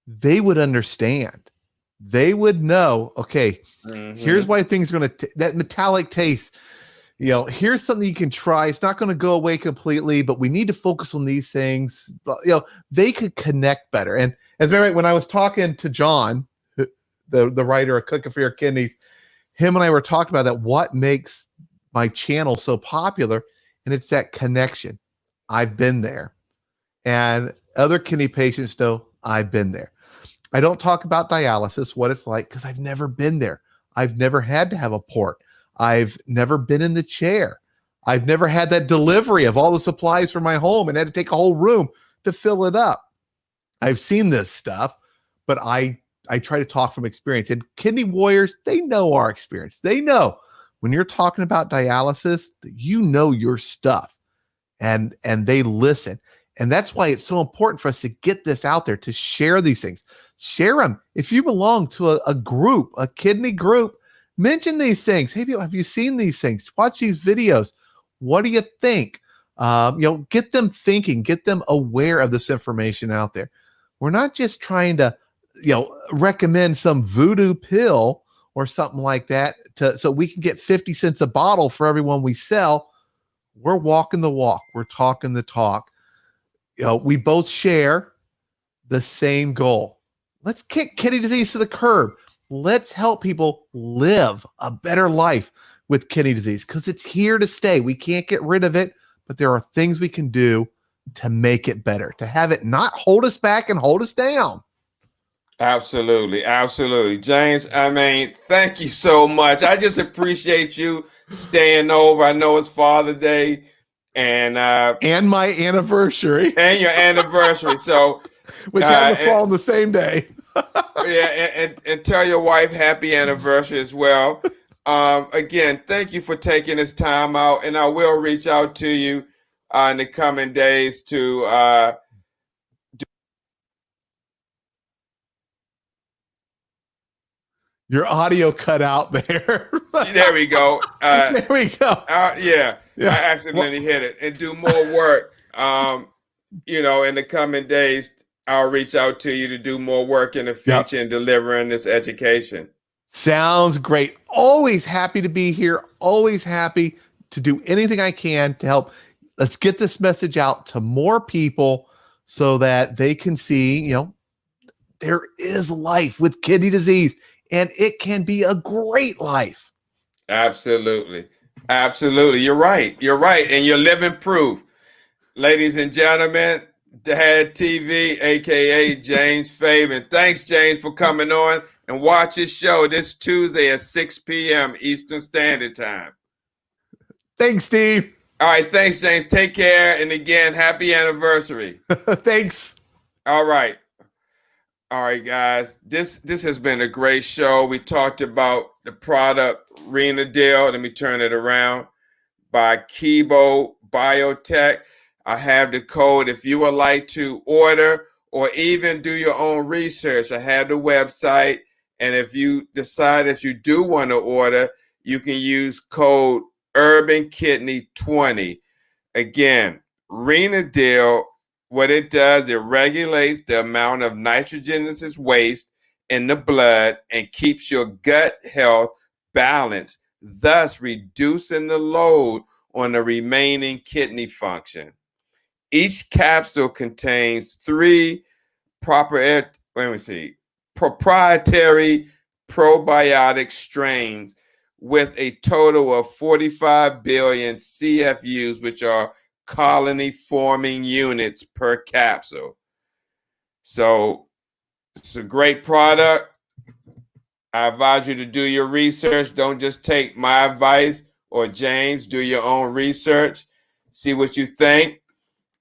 they would understand. They would know, okay, here's why things are going to, that metallic taste, here's something you can try. It's not going to go away completely, but we need to focus on these things. They could connect better. And as a matter of fact, when I was talking to John, the writer of Cooking for Your Kidneys, him and I were talking about that, what makes my channel so popular, and it's that connection. I've been there. And other kidney patients know I've been there. I don't talk about dialysis, what it's like, because I've never been there. I've never had to have a port. I've never been in the chair. I've never had that delivery of all the supplies from my home and had to take a whole room to fill it up. I've seen this stuff, but I try to talk from experience. And Kidney Warriors, they know our experience. They know when you're talking about dialysis, you know your stuff, and they listen. And that's why it's so important for us to get this out there, to share these things. Share them. If you belong to a group, a kidney group, mention these things. Hey, people, have you seen these things? Watch these videos. What do you think? Get them thinking, get them aware of this information out there. We're not just trying to, recommend some voodoo pill or something like that so we can get 50 cents a bottle for everyone we sell. We're walking the walk. We're talking the talk. We both share the same goal. Let's kick kidney disease to the curb. let's help people live a better life with kidney disease because it's here to stay. We can't get rid of it, but there are things we can do to make it better, to have it not hold us back and hold us down. Absolutely. Absolutely. James, I mean, thank you so much. I just appreciate you staying over. I know it's Father's Day and my anniversary. And your anniversary. So which happen to fall on the same day. Yeah, and tell your wife happy anniversary as well. Again, thank you for taking this time out, and I will reach out to you in the coming days to Your audio cut out there. There we go. There we go. Yeah, I accidentally hit it. And do more work. In the coming days, I'll reach out to you to do more work in the future in delivering this education. Sounds great. Always happy to be here. Always happy to do anything I can to help. Let's get this message out to more people so that they can see, there is life with kidney disease and it can be a great life. Absolutely. Absolutely. You're right. You're right. And you're living proof. Ladies and gentlemen, Dad TV, aka James Fabian. Thanks, James, for coming on and watch his show this Tuesday at 6 p.m. Eastern Standard Time. Thanks, Steve. All right, thanks, James. Take care, and again, happy anniversary. Thanks. All right, guys. This has been a great show. We talked about the product Renadil. Let me turn it around by Kibo Biotech. I have the code if you would like to order or even do your own research. I have the website, and if you decide that you do want to order, you can use code UrbanKidney20. Again, Renadil, what it does, it regulates the amount of nitrogenous waste in the blood and keeps your gut health balanced, thus reducing the load on the remaining kidney function. Each capsule contains 3 proprietary probiotic strains with a total of 45 billion CFUs, which are colony-forming units per capsule. So it's a great product. I advise you to do your research. Don't just take my advice or James. Do your own research. See what you think.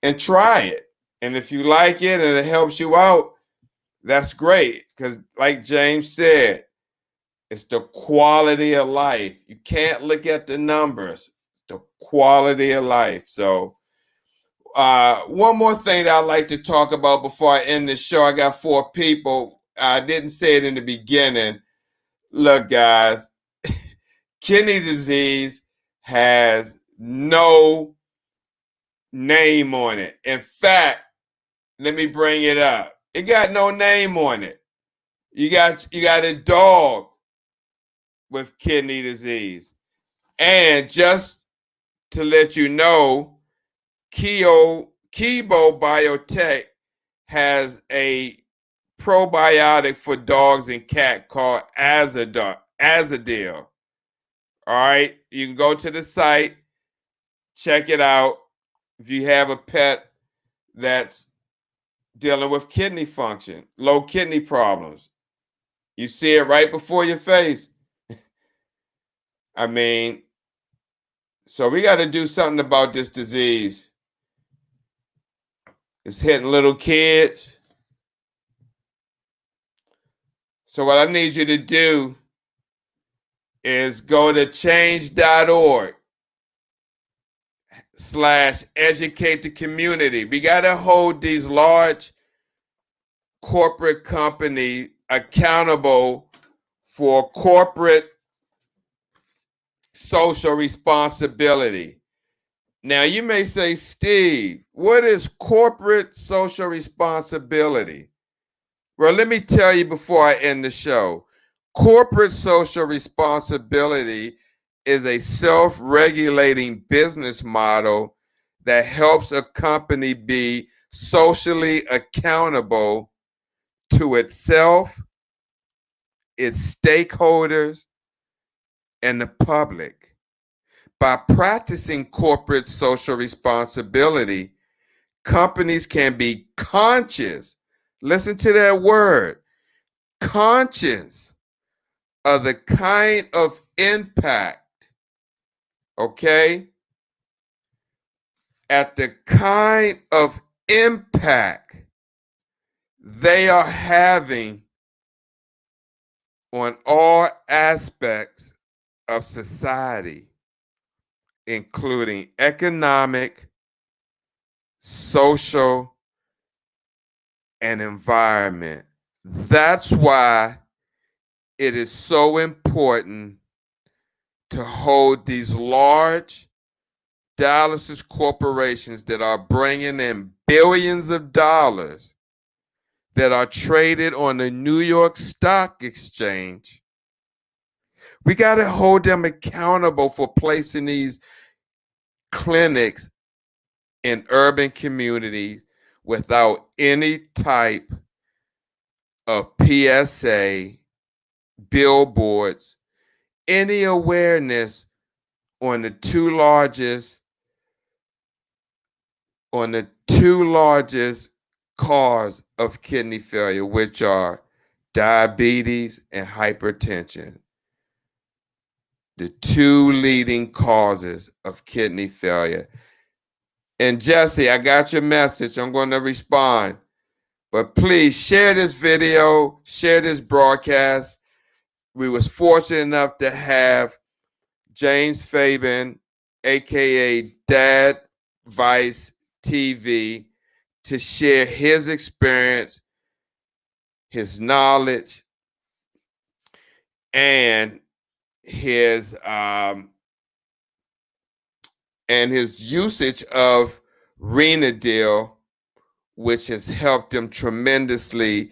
And try it. And if you like it and it helps you out, that's great. Because like James said, it's the quality of life. You can't look at the numbers. It's the quality of life. So one more thing that I'd like to talk about before I end the show. I got 4 people. I didn't say it in the beginning. Look, guys, kidney disease has no name on it. In fact, let me bring it up. It got no name on it. You got a dog with kidney disease. And just to let you know, Kibo Biotech has a probiotic for dogs and cats called Azadil. All right, you can go to the site, check it out. If you have a pet that's dealing with kidney function, low kidney problems, you see it right before your face. I mean, so we got to do something about this disease. It's hitting little kids. So what I need you to do is go to change.org/educate the community. We got to hold these large corporate companies accountable for corporate social responsibility. Now, you may say, Steve, what is corporate social responsibility? Well, let me tell you before I end the show. Corporate social responsibility is a self-regulating business model that helps a company be socially accountable to itself its stakeholders, and the public. By practicing corporate social responsibility, companies can be conscious. Listen to that word, conscious of the kind of impact, okay? At the kind of impact they are having on all aspects of society, including economic, social, and environment. That's why it is so important to hold these large dialysis corporations that are bringing in billions of dollars, that are traded on the New York Stock Exchange. We got to hold them accountable for placing these clinics in urban communities without any type of PSA, billboards, any awareness on the two largest cause of kidney failure, which are diabetes and hypertension. The two leading causes of kidney failure. And Jesse, I got your message. I'm going to respond. But please share this video, share this broadcast. We was fortunate enough to have James Fabian, aka Dad Vice TV, to share his experience, his knowledge, and his usage of Renadil, which has hhelped him tremendously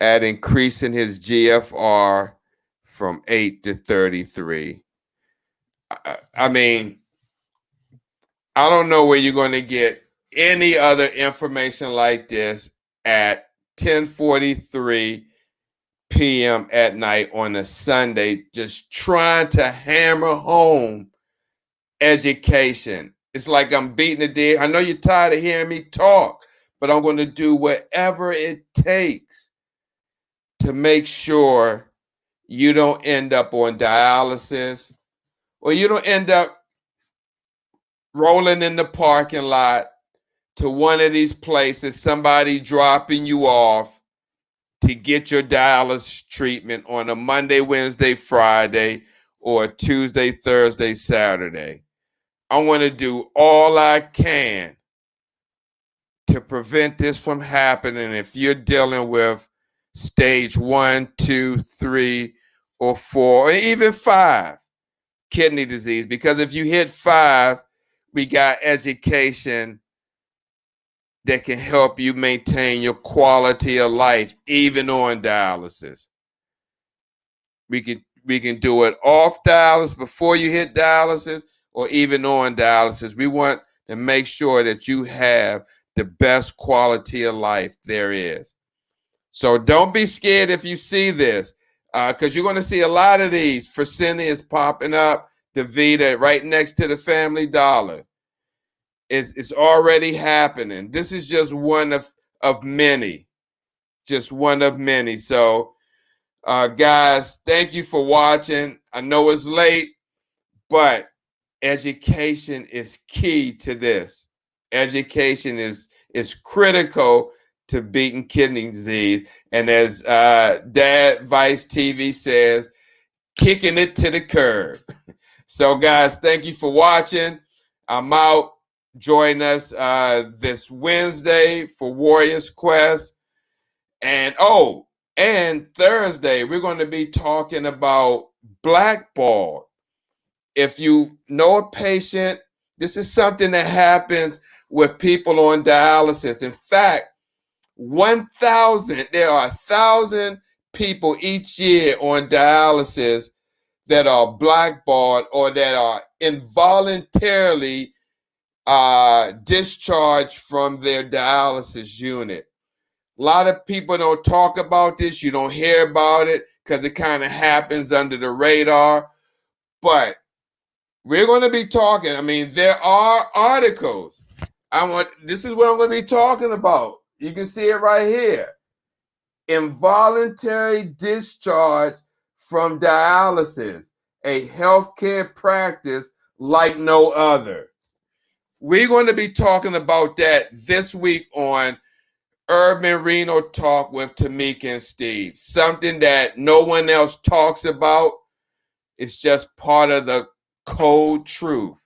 at increasing his GFR from 8 to 33. I mean, I don't know where you're going to get any other information like this at 10:43 p.m. at night on a Sunday, just trying to hammer home education. It's like I'm beating a dead. I know you're tired of hearing me talk, but I'm going to do whatever it takes to make sure you don't end up on dialysis, or you don't end up rolling in the parking lot to one of these places, somebody dropping you off to get your dialysis treatment on a Monday, Wednesday, Friday, or a Tuesday, Thursday, Saturday. I want to do all I can to prevent this from happening if you're dealing with stage 1, 2, 3, or 4, or even 5 kidney disease. Because if you hit 5, we got education that can help you maintain your quality of life, even on dialysis. We can do it off dialysis, before you hit dialysis, or even on dialysis. We want to make sure that you have the best quality of life there is. So don't be scared if you see this, because you're going to see a lot of these. Fresenius is popping up, DaVita right next to the Family Dollar. It's already happening. This is just one of many. Just one of many. So, guys, thank you for watching. I know it's late, but education is key to this. Education is critical to beating kidney disease. And as Dad Vice TV says, kicking it to the curb. So, guys, thank you for watching. I'm out. Join us this Wednesday for Warriors Quest. And Thursday, we're going to be talking about blackball. If you know a patient, this is something that happens with people on dialysis. In fact, there are 1,000 people each year on dialysis that are blackballed or that are involuntarily discharged from their dialysis unit. A lot of people don't talk about this. You don't hear about it because it kind of happens under the radar. But we're going to be talking. I mean, there are articles. This is what I'm going to be talking about. You can see it right here. Involuntary discharge from dialysis, a healthcare practice like no other. We're going to be talking about that this week on Urban Renal Talk with Tamika and Steve. Something that no one else talks about. It's just part of the cold truth.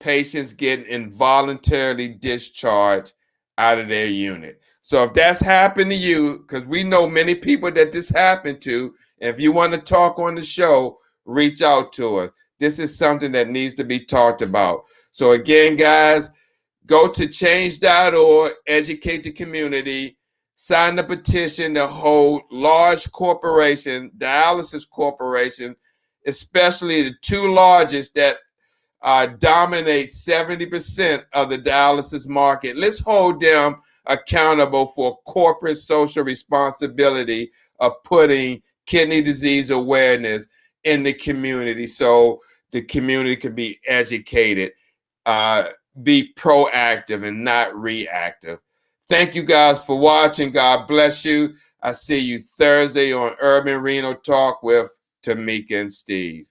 Patients getting involuntarily discharged out of their unit. So if that's happened to you, because we know many people that this happened to, and if you want to talk on the show, reach out to us. This is something that needs to be talked about. So again, guys, go to change.org, educate the community, sign the petition to hold large corporation, dialysis corporation, especially the two largest that dominate 70% of the dialysis market. Let's hold them accountable for corporate social responsibility of putting kidney disease awareness in the community so the community can be educated, be proactive and not reactive. Thank you guys for watching. God bless you. I see you Thursday on Urban Renal Talk with Tamika and Steve.